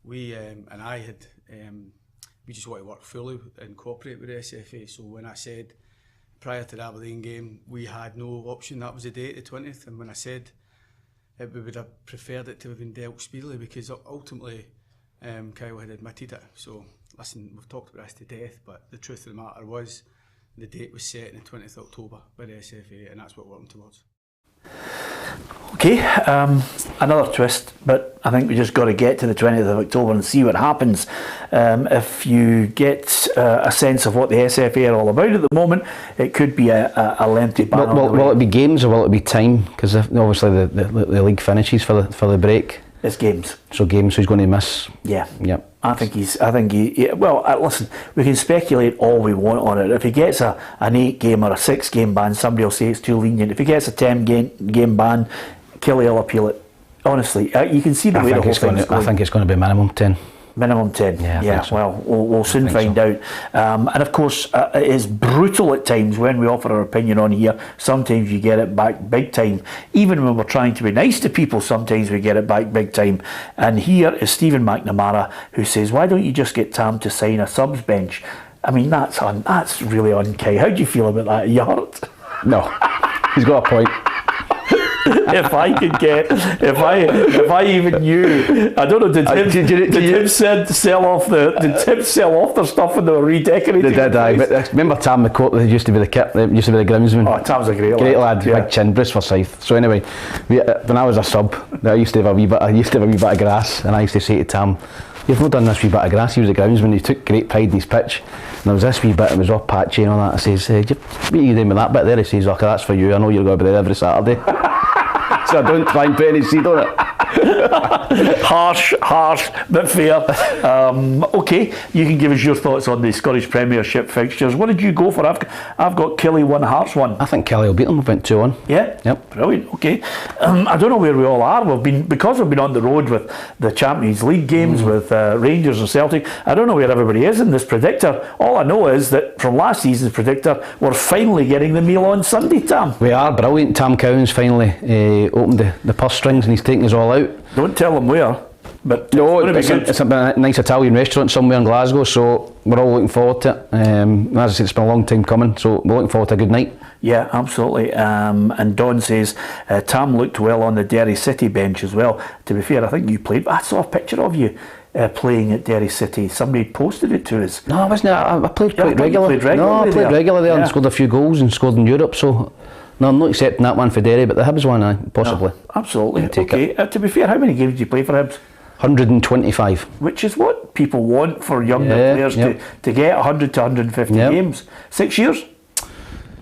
we and I had we just want to work fully and cooperate with the SFA. So when I said prior to the Aberdeen game we had no option, that was the date, the 20th, and when I said we would have preferred it to have been dealt speedily, because ultimately Kyle had admitted it. So listen, we've talked about this to death, but the truth of the matter was the date was set in the 20th of October by the SFA, and that's what we're working towards. Okay, another twist, but I think we just got to get to the 20th of October and see what happens. If you get a sense of what the SFA are all about at the moment, it could be a lengthy ban. Will it be games or will it be time? Because obviously the league finishes for the break. It's games. So games, so he's going to miss. Yeah. Yep. I think listen, we can speculate all we want on it. If he gets an 8-game or a 6-game ban, somebody will say it's too lenient. If he gets a 10-game ban, Kelly will appeal it. Honestly, you can see the way the whole thing's going. I think it's going to be minimum 10. Minimum 10, yeah. So. Well, we'll soon find out. And of course, it is brutal at times when we offer our opinion on here. Sometimes you get it back big time. Even when we're trying to be nice to people, sometimes we get it back big time. And here is Stephen McNamara, who says, why don't you just get Tam to sign a subs bench? I mean, that's really unkind. How do you feel about that? Are you hurt? No, he's got a point. If I even knew, I don't know. Did Tim sell off their stuff when they were redecorating? They did. But remember Tam McCourt? They used to be the groundsman. Oh, Tam's a great lad. Yeah. Big chin, Bruce Forsyth. So anyway, when I was a sub, I used to have a wee bit of grass, and I used to say to Tam, "You've not done this wee bit of grass." He was the groundsman. He took great pride in his pitch. And there was this wee bit, it was all patchy and all that. I says, what are you doing with that bit there? He says, okay, that's for you. I know you're going to be there every Saturday. So I don't try and put any seed on it. Harsh, but fair. Okay, you can give us your thoughts on the Scottish Premiership fixtures. What did you go for? I've got Killie 1, Hearts 1. I think Kelly will beat them. We went 2-1. Yeah? Yep. Brilliant, okay. I don't know where we all are. Because we've been on the road with the Champions League games with Rangers and Celtic, I don't know where everybody is in this predictor. All I know is that from last season's predictor, we're finally getting the meal on Sunday, Tam. We are brilliant. Tam Cowan's finally opened the purse strings and he's taking us all out. Don't tell them where, but no, it's a nice Italian restaurant somewhere in Glasgow, so we're all looking forward to it. As I said, it's been a long time coming, so we're looking forward to a good night. Yeah, absolutely. And Don says Tam looked well on the Derry City bench as well. To be fair, I think you played. I saw a picture of you playing at Derry City. Somebody posted it to us. No, I wasn't. I played quite regularly. I played regularly there and scored a few goals and scored in Europe. So. No, I'm not accepting that one for Derry, but the Hibs one, possibly. No, absolutely. Okay. To be fair, how many games did you play for Hibs? 125. Which is what people want for younger players to get 100 to 150 games. 6 years?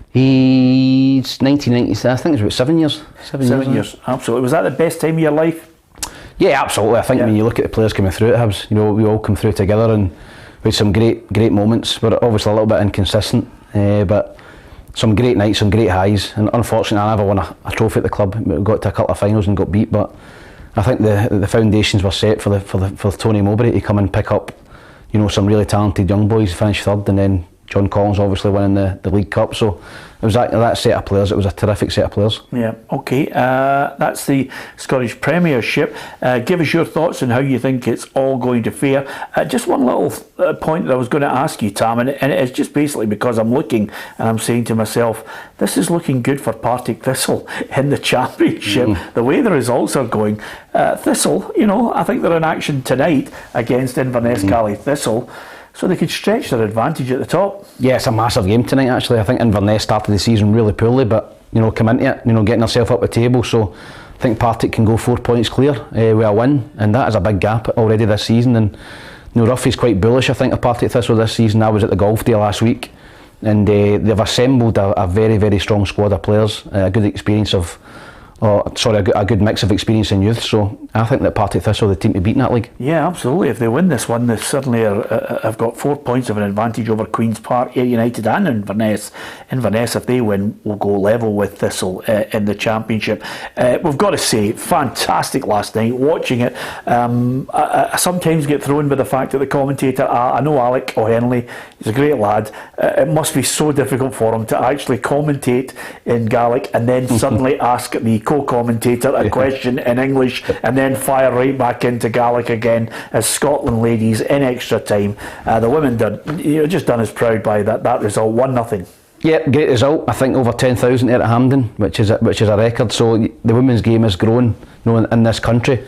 He's 1990. I think it's about 7 years. 7 years. Absolutely. Was that the best time of your life? Yeah, absolutely. I think when you look at the players coming through at Hibs, we all come through together and we had some great moments. But obviously a little bit inconsistent, but. Some great nights, some great highs, and unfortunately I never won a trophy at the club. We got to a couple of finals and got beat, but I think the foundations were set for Tony Mowbray to come and pick up, some really talented young boys, finish third, and then John Collins obviously winning the League Cup. So it was that set of players. It was a terrific set of players. Yeah. Okay. That's the Scottish Premiership. Give us your thoughts on how you think it's all going to fare. Just one little point that I was going to ask you, Tam, and it's just basically because I'm looking and I'm saying to myself, this is looking good for Partick Thistle in the Championship. The way the results are going, Thistle, I think they're in action tonight against Inverness Cally Thistle. So they could stretch their advantage at the top. Yeah, it's a massive game tonight actually. I think Inverness started the season really poorly, but come into it, getting themselves up the table. So I think Partick can go 4 points clear with a win, and that is a big gap already this season. And Ruffy's quite bullish, I think, of Partick Thistle this season. I was at the golf day last week, and they've assembled a very, very strong squad of players, a good experience of, a good mix of experience and youth. So I think that Partick Thistle are the team to beat in that league. Yeah, absolutely. If they win this one, they certainly have got 4 points of an advantage over Queen's Park, Ayr United and Inverness. Inverness, if they win, will go level with Thistle in the Championship. We've got to say, fantastic last night. Watching it, I sometimes get thrown by the fact that the commentator, I know Alec O'Henley, he's a great lad. It must be so difficult for him to actually commentate in Gaelic and then suddenly ask the co-commentator a question in English and then fire right back into Gaelic again as Scotland ladies in extra time. The women did, just done as proud by that result, 1-0. Yeah, great result. I think over 10,000 here at Hampden, which is a record. So the women's game has grown, in this country.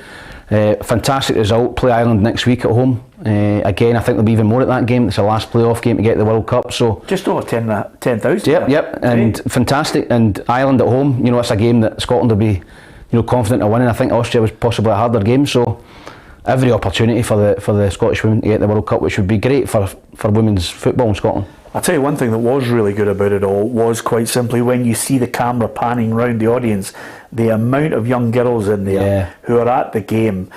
Fantastic result. Play Ireland next week at home. Again, I think there'll be even more at that game. It's the last playoff game to get the World Cup. So just over 10,000. Yep, and fantastic. And Ireland at home. It's a game that Scotland will be, confident of winning. I think Austria was possibly a harder game. So every opportunity for the Scottish women to get the World Cup, which would be great for women's football in Scotland. I'll tell you one thing that was really good about it all was quite simply when you see the camera panning round the audience, the amount of young girls in there who are at the game.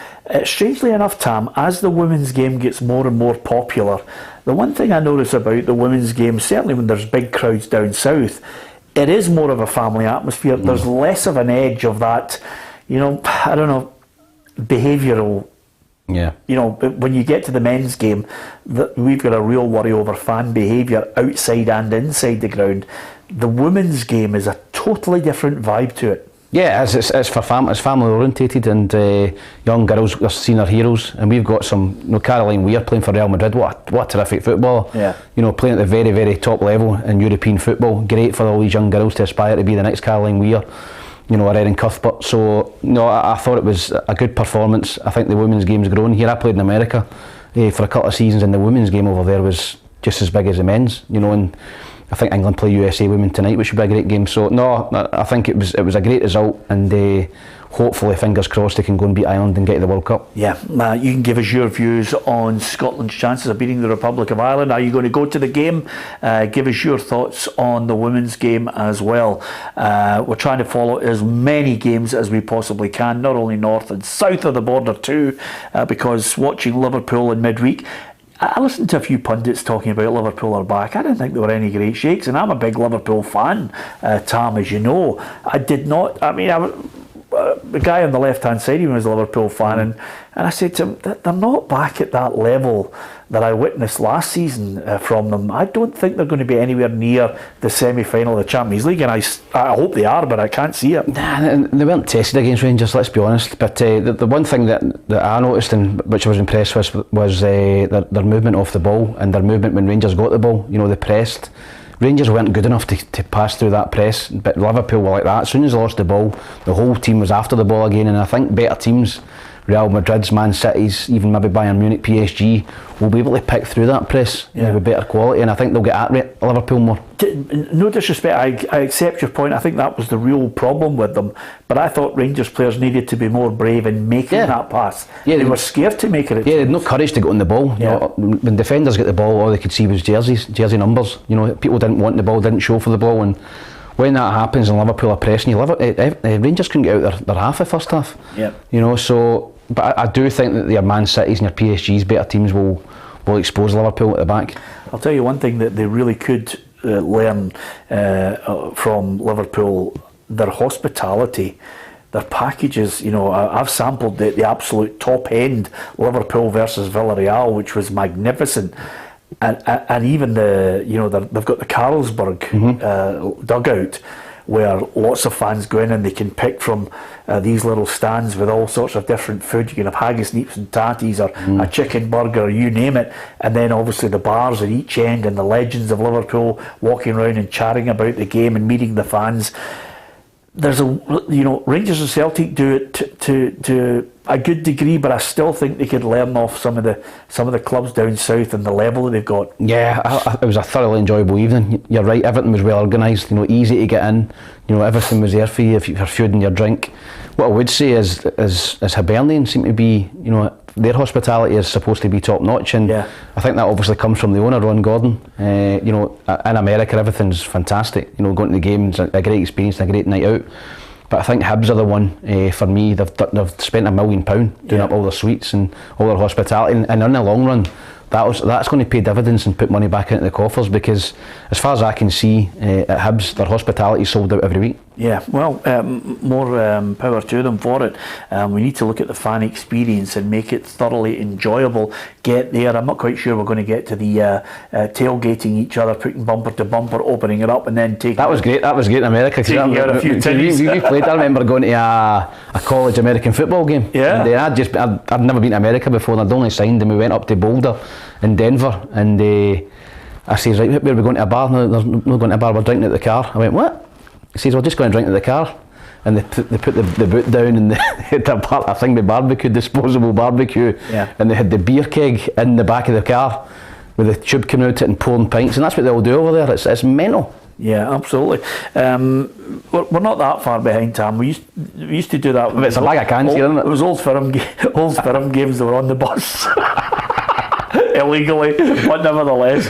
Strangely enough, Tam, as the women's game gets more and more popular, the one thing I notice about the women's game, certainly when there's big crowds down south, it is more of a family atmosphere. There's less of an edge of that, behavioural. Yeah. When you get to the men's game, we've got a real worry over fan behaviour outside and inside the ground. The women's game is a totally different vibe to it. Yeah, it's family orientated, and young girls are seen as heroes. And we've got some, Caroline Weir playing for Real Madrid. What a terrific footballer. Yeah. Playing at the very, very top level in European football. Great for all these young girls to aspire to be the next Caroline Weir. Or Erin Cuthbert. So I thought it was a good performance. I think the women's game's grown here. I played in America for a couple of seasons, and the women's game over there was just as big as the men's. And I think England play USA women tonight, which should be a great game. So I think it was a great result, and hopefully, fingers crossed, they can go and beat Ireland and get to the World Cup. Yeah, you can give us your views on Scotland's chances of beating the Republic of Ireland. Are you going to go to the game? Give us your thoughts on the women's game as well. We're trying to follow as many games as we possibly can, not only north and south of the border too, because watching Liverpool in midweek, I listened to a few pundits talking about Liverpool are back. I didn't think there were any great shakes, and I'm a big Liverpool fan, Tam, as you know. I did not, the guy on the left-hand side, he was a Liverpool fan, and I said to him, they're not back at that level that I witnessed last season from them. I don't think they're going to be anywhere near the semi-final of the Champions League, and I hope they are, but I can't see it. Nah, they weren't tested against Rangers, let's be honest. But the one thing that I noticed, and which I was impressed with, was their movement off the ball, and their movement when Rangers got the ball. They pressed. Rangers weren't good enough to pass through that press, but Liverpool were like that. As soon as they lost the ball, the whole team was after the ball again, and I think better teams, Real Madrid's, Man City's, even maybe Bayern Munich, PSG, will be able to pick through that press with better quality, and I think they'll get at Liverpool more. No disrespect, I accept your point. I think that was the real problem with them, but I thought Rangers players needed to be more brave in making that pass. They were scared to make it. They had no courage to go on the ball. When defenders get the ball, all they could see was jersey numbers. People didn't want the ball, didn't show for the ball, and when that happens and Liverpool are pressing you, Rangers couldn't get out their half the first half. But I do think that your Man Cities and your PSG's better teams will expose Liverpool at the back. I'll tell you one thing that they really could learn from Liverpool: their hospitality, their packages. I've sampled the absolute top end Liverpool versus Villarreal, which was magnificent. And even they've got the Carlsberg dugout, where lots of fans go in and they can pick from these little stands with all sorts of different food. You can have haggis, neeps and tatties, or a chicken burger, or you name it. And then obviously the bars at each end, and the legends of Liverpool walking around and chatting about the game and meeting the fans. There's Rangers and Celtic do it to a good degree, but I still think they could learn off some of the clubs down south and the level that they've got. Yeah, it was a thoroughly enjoyable evening. You're right, everything was well organised. Easy to get in. Everything was there for you. If your food and your drink What I would say is Hibernian seem to be, their hospitality is supposed to be top notch, and I think that obviously comes from the owner, Ron Gordon. In America everything's fantastic. Going to the games, a great experience, a great night out. But I think Hibs are the one for me. They've spent £1 million doing up all their suites and all their hospitality, and in the long run, that's going to pay dividends and put money back into the coffers, because as far as I can see at Hibs, their hospitality is sold out every week. Yeah, well, more power to them for it. We need to look at the fan experience and make it thoroughly enjoyable. Get there. I'm not quite sure we're going to get to the tailgating each other, putting bumper to bumper, opening it up and then taking. That was great in America. Taking out a few tinnies. We played. I remember going to a college American football game. Yeah. And I'd never been to America before, and I'd only signed, and we went up to Boulder in Denver, and I says, right, where are we going to a bar? No, there's no going to a bar, we're drinking at the car. I went, what? He says, we're just going to drink at the car. And they put the boot down, and they had a thing with barbecue, disposable barbecue, and they had the beer keg in the back of the car with the tube coming out it and pouring pints, and that's what they all do over there. It's mental. Yeah, absolutely. We're not that far behind, Tam. We used to do that. It's a bag of cans here, isn't it? It was old firm games that were on the bus. Illegally, but nevertheless,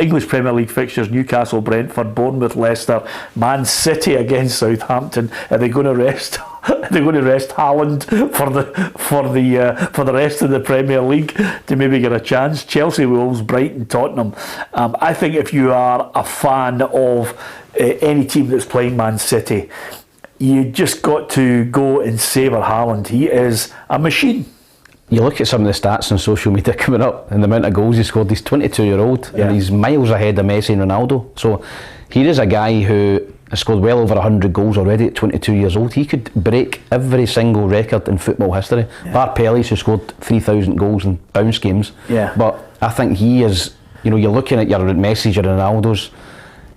English Premier League fixtures: Newcastle, Brentford, Bournemouth, Leicester, Man City against Southampton. Are they going to rest? Are they going to rest Haaland for the rest of the Premier League to maybe get a chance? Chelsea, Wolves, Brighton, Tottenham. I think if you are a fan of any team that's playing Man City, you just got to go and savour Haaland. He is a machine. You look at some of the stats on social media coming up and the amount of goals he scored. He's 22-year-old and he's miles ahead of Messi and Ronaldo. So here is a guy who has scored well over 100 goals already at 22 years old. He could break every single record in football history. Bar Pelé, who scored 3,000 goals in bounce games. But I think he is, you're looking at your Messi, your Ronaldos,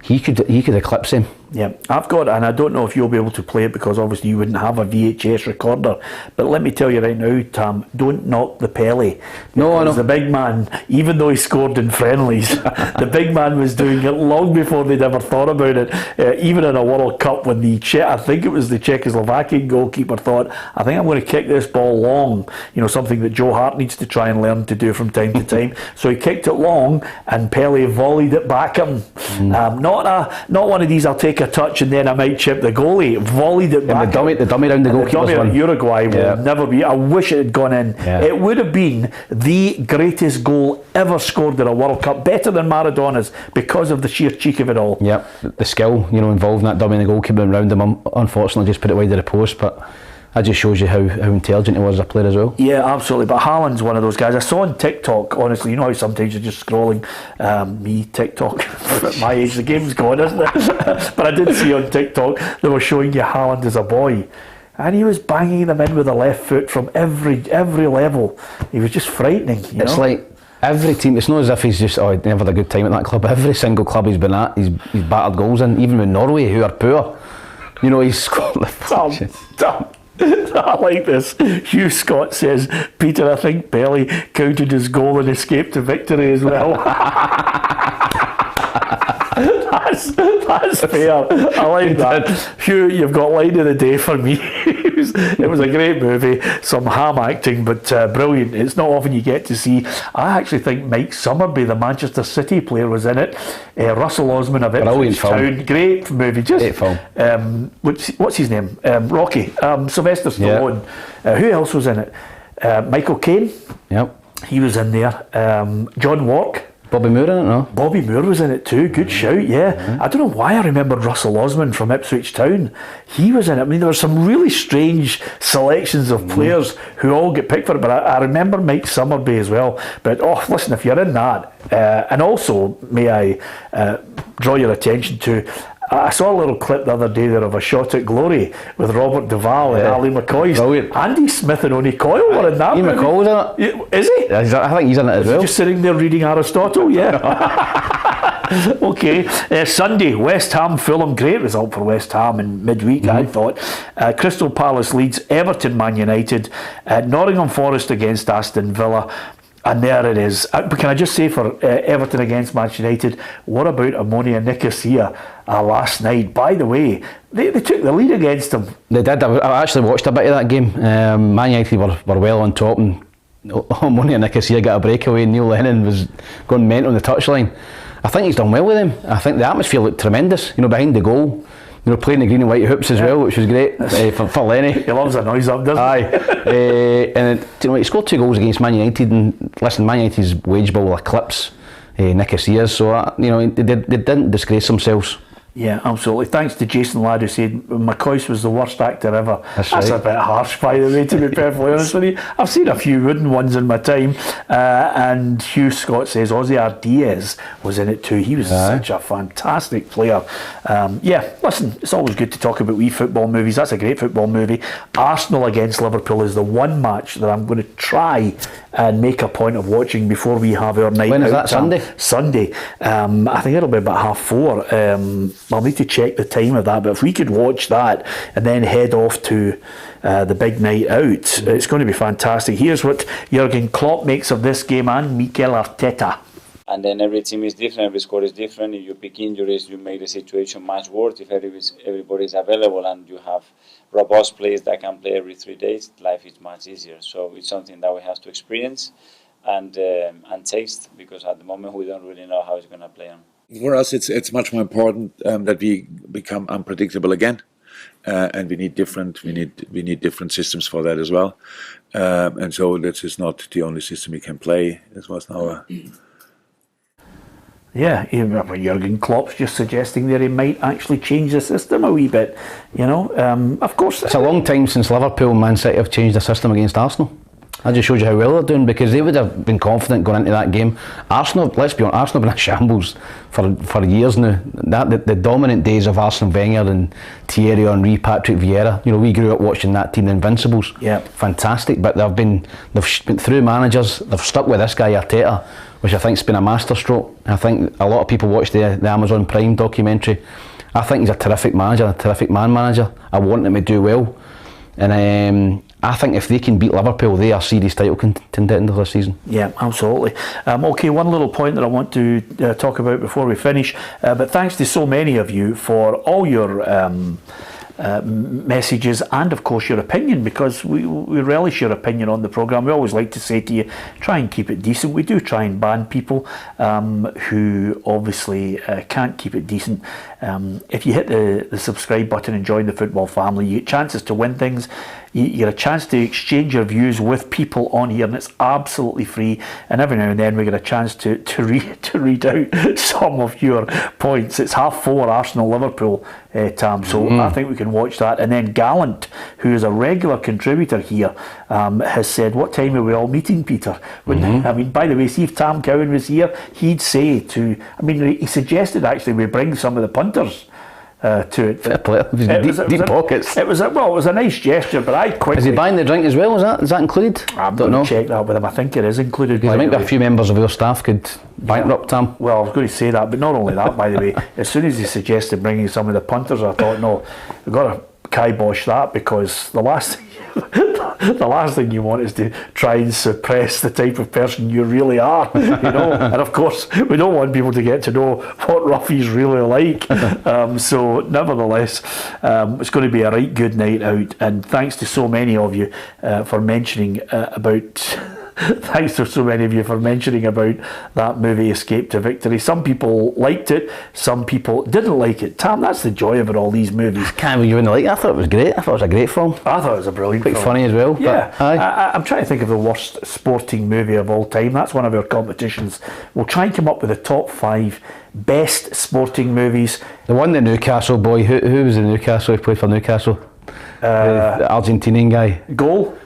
he could eclipse him. Yeah, I've got, and I don't know if you'll be able to play it because obviously you wouldn't have a VHS recorder, but let me tell you right now, Tam, don't knock the Pelé. No, the big man, even though he scored in friendlies, the big man was doing it long before they'd ever thought about it. Even in a World Cup, when I think it was the Czechoslovakian goalkeeper thought, I think I'm going to kick this ball long, something that Joe Hart needs to try and learn to do from time to time. So he kicked it long and Pelé volleyed it back him. Not one of these, I'll take a touch and then I might chip the goalie. Volleyed it back. The dummy round the goalkeeper's one. one. Uruguay will never be. I wish it had gone in. It would have been the greatest goal ever scored in a World Cup, better than Maradona's, because of the sheer cheek of it all. Yep, the skill involved in that dummy and the goalkeeper and round him. Unfortunately, just put it wide of the post, but that just shows you how intelligent he was as a player as well. Yeah, absolutely. But Haaland's one of those guys. I saw on TikTok, honestly, how sometimes you're just scrolling, TikTok, at my age, the game's gone, isn't it? But I did see on TikTok, they were showing you Haaland as a boy. And he was banging them in with the left foot from every level. He was just frightening. It's like every team, it's not as if he's just, he never had a good time at that club. Every single club he's been at, he's battered goals in, even with Norway, who are poor. He's scored the I like this. Hugh Scott says, Peter, I think Pelé counted his goal and escaped to victory as well. That's fair. I like that. Hugh, you've got line of the day for me. It was a great movie, some ham acting, but brilliant. It's not often you get to see. I actually think Mike Summerby, the Manchester City player, was in it. Russell Osman of Ipswich Town. Great movie. Great film. What's his name? Rocky. Sylvester Stallone. Who else was in it? Michael Caine. Yep. He was in there. John Wark. Bobby Moore in it, no? Bobby Moore was in it too. Good shout, I don't know why I remembered Russell Osman from Ipswich Town. He was in it. I mean, there were some really strange selections of players who all get picked for it, but I remember Mike Summerby as well. But, listen, if you're in that, and also, may I draw your attention to, I saw a little clip the other day there of A Shot at Glory with Robert Duvall and Ali McCoy. Brilliant. Andy Smith and Onie Coyle were in that movie. McCoy's in it. Is he? I think he's in it as well. Just sitting there reading Aristotle, Okay, Sunday, West Ham, Fulham. Great result for West Ham in midweek, I thought. Crystal Palace leads Everton, Man United. Nottingham Forest against Aston Villa. And there it is. But can I just say for Everton against Manchester United, what about Ammonia Nicosia last night? By the way, they took the lead against them. They did. I actually watched a bit of that game. Man United were well on top, and Ammonia Nicosia got a breakaway. Neil Lennon was going mental on the touchline. I think he's done well with them. I think the atmosphere looked tremendous, behind the goal. Playing the green and white hoops as well, which was great for Lenny. He loves a noise up, doesn't he? And he scored 2 goals against Man United, and listen, Man United's wage bill will eclipse Nicosia's, so they didn't disgrace themselves. Yeah, absolutely. Thanks to Jason Ladd, who said McCoist was the worst actor ever. That's right. A bit harsh, by the way, to be perfectly honest with you. I've seen a few wooden ones in my time. And Hugh Scott says Ozzy Diaz was in it too. He was such a fantastic player. Listen, it's always good to talk about wee football movies. That's a great football movie. Arsenal against Liverpool is the one match that I'm going to try and make a point of watching before we have our night out. When is that, Sunday? Sunday. I think it'll be about 4:30. I'll need to check the time of that, but if we could watch that and then head off to the big night out, it's going to be fantastic. Here's what Jurgen Klopp makes of this game and Mikel Arteta. And then every team is different, every score is different. If you pick injuries, you make the situation much worse. If everybody is available and you have robust players that can play every 3 days, life is much easier. So it's something that we have to experience and taste, because at the moment we don't really know how it's going to play on. For us, it's much more important that we become unpredictable again, and we need different systems for that as well. And so this is not the only system we can play. This was now Jurgen Klopp's just suggesting that he might actually change the system a wee bit. Of course, it's a long time since Liverpool and Man City have changed the system against Arsenal. That just shows you how well they're doing, because they would have been confident going into that game. Arsenal, let's be honest, Arsenal have been a shambles for years now. The dominant days of Arsene Wenger and Thierry Henry, Patrick Vieira, we grew up watching that team, the Invincibles. Yeah, fantastic. But they've been through managers. They've stuck with this guy Arteta, which I think's been a masterstroke. I think a lot of people watch the Amazon Prime documentary. I think he's a terrific manager, a terrific manager. I want him to do well, and I think if they can beat Liverpool, they are serious title contenders this season. Yeah, absolutely. Okay, one little point that I want to talk about before we finish, but thanks to so many of you for all your messages and of course your opinion, because we relish your opinion on the programme. We always like to say to you, try and keep it decent. We do try and ban people who obviously can't keep it decent. If you hit the subscribe button and join the football family, you get chances to win things. You get a chance to exchange your views with people on here, and it's absolutely free. And every now and then we get a chance to read out some of your points. It's 4:30 Arsenal Liverpool, Tam. So I think we can watch that. And then Gallant, who is a regular contributor here, has said, "What time are we all meeting, Peter?" I mean, by the way, see if Tam Cowan was here, he'd say to. I mean, he suggested actually we bring some of the punters. To it. Deep pockets. It was a nice gesture, but I quickly. Is he buying the drink as well? Is that included? I don't know. Check that with him. I think it is included. Because there might be a few members of our staff could bankrupt him. Well, I was going to say that, but not only that. By the way, as soon as he suggested bringing some of the punters, I thought, no, we've got to kibosh that, because the last thing you want is to try and suppress the type of person you really are, and of course we don't want people to get to know what Ruffy's really like. So nevertheless, it's going to be a right good night out, and thanks to so many of you for mentioning about Thanks to so many of you for mentioning about that movie Escape to Victory. Some people liked it, some people didn't like it. Tam, that's the joy of it, all these movies. I can't believe you wouldn't like it. I thought it was great. I thought it was a great film. I thought it was a brilliant film. Quite funny as well. Yeah. I'm trying to think of the worst sporting movie of all time. That's one of our competitions. We'll try and come up with the top 5 best sporting movies. The one, the Newcastle boy. Who was in Newcastle? He played for Newcastle. The Argentinian guy. Goal.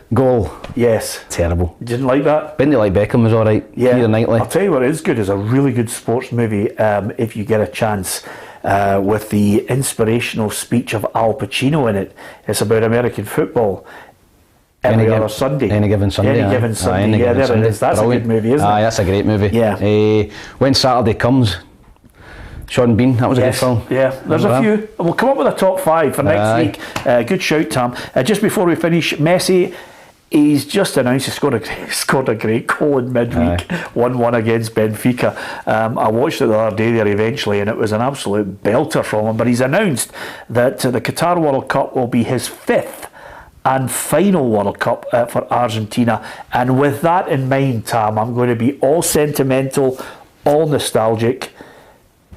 Yes. Terrible. Didn't like that? Bendy Like Beckham was alright. Yeah. Keira Knightley. I'll tell you what is good, is a really good sports movie if you get a chance, with the inspirational speech of Al Pacino in it. It's about American football. Any given Sunday. Any given Sunday. There it is. That's Brilliant. A good movie, isn't it? That's a great movie. Yeah. When Saturday Comes, Sean Bean, that was a good film. Yeah, there's a few. We'll come up with a top 5 for next week. Good shout, Tam. Just before we finish, Messi, He's just announced he scored a great goal in midweek, 1-1 against Benfica. I watched it the other day there eventually, and it was an absolute belter from him. But he's announced that the Qatar World Cup will be his 5th and final World Cup for Argentina. And with that in mind, Tam, I'm going to be all sentimental, all nostalgic.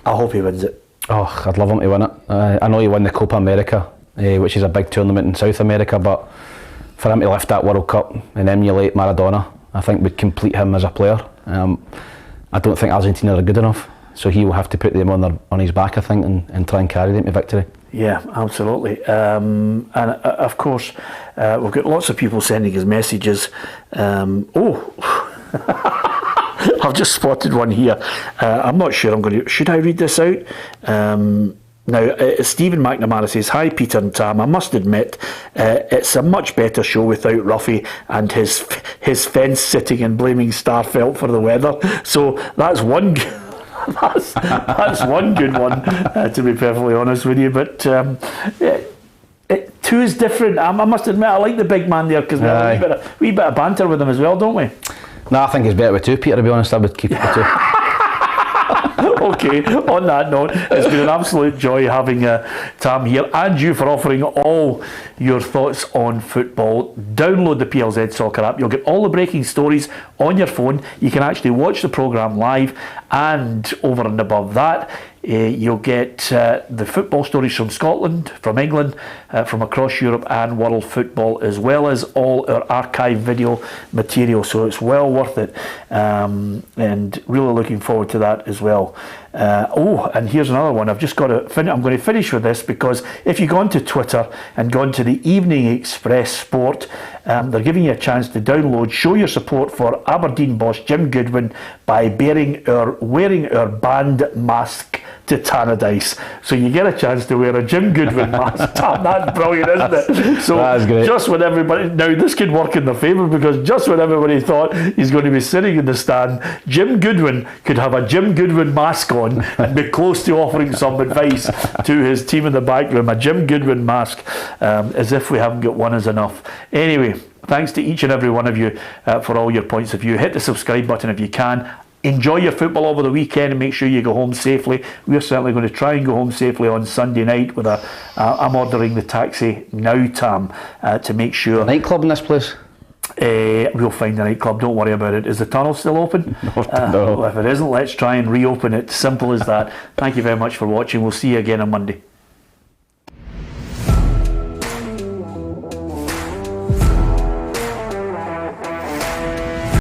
I hope he wins it. Oh, I'd love him to win it. I know he won the Copa America, which is a big tournament in South America, but for him to lift that World Cup and emulate Maradona, I think would complete him as a player. I don't think Argentina are good enough, so he will have to put them on his back, I think, and try and carry them to victory. Yeah, absolutely. And of course, we've got lots of people sending us messages. I've just spotted one here. I'm not sure should I read this out? Now, Stephen McManus says, "Hi Peter and Tam, I must admit it's a much better show without Ruffy and his fence sitting and blaming Starfelt for the weather." So that's one that's one good one, to be perfectly honest with you. But two is different. I must admit, I like the big man there because we have a wee bit of banter with him as well, don't we? No, I think it's better with two, Peter, to be honest. I would keep it with two. Okay, on that note, it's been an absolute joy having Tam here, and you for offering all your thoughts on football. Download the PLZ Soccer app. You'll get all the breaking stories on your phone. You can actually watch the programme live, and over and above that, you'll get the football stories from Scotland, from England, from across Europe and world football, as well as all our archive video material. So it's well worth it, and really looking forward to that as well. And here's another one. I've just got to I'm going to finish with this, because if you go onto Twitter and go onto the Evening Express Sport, they're giving you a chance to download Show Your Support for Aberdeen boss Jim Goodwin by wearing our band mask to Tannadice. So you get a chance to wear a Jim Goodwin mask. That's brilliant, isn't it? So that's great. Just when everybody, now this could work in their favour, because just when everybody thought he's going to be sitting in the stand, Jim Goodwin could have a Jim Goodwin mask on and be close to offering some advice to his team in the back room. A Jim Goodwin mask, as if we haven't got one is enough. Anyway, thanks to each and every one of you for all your points of view. Hit the subscribe button if you can. Enjoy your football over the weekend and make sure you go home safely. We're certainly going to try and go home safely on Sunday night with I'm ordering the taxi now, Tam, to make sure. Nightclub in this place? We'll find a nightclub, don't worry about it. Is the tunnel still open? No. If it isn't, let's try and reopen it. Simple as that. Thank you very much for watching. We'll see you again on Monday.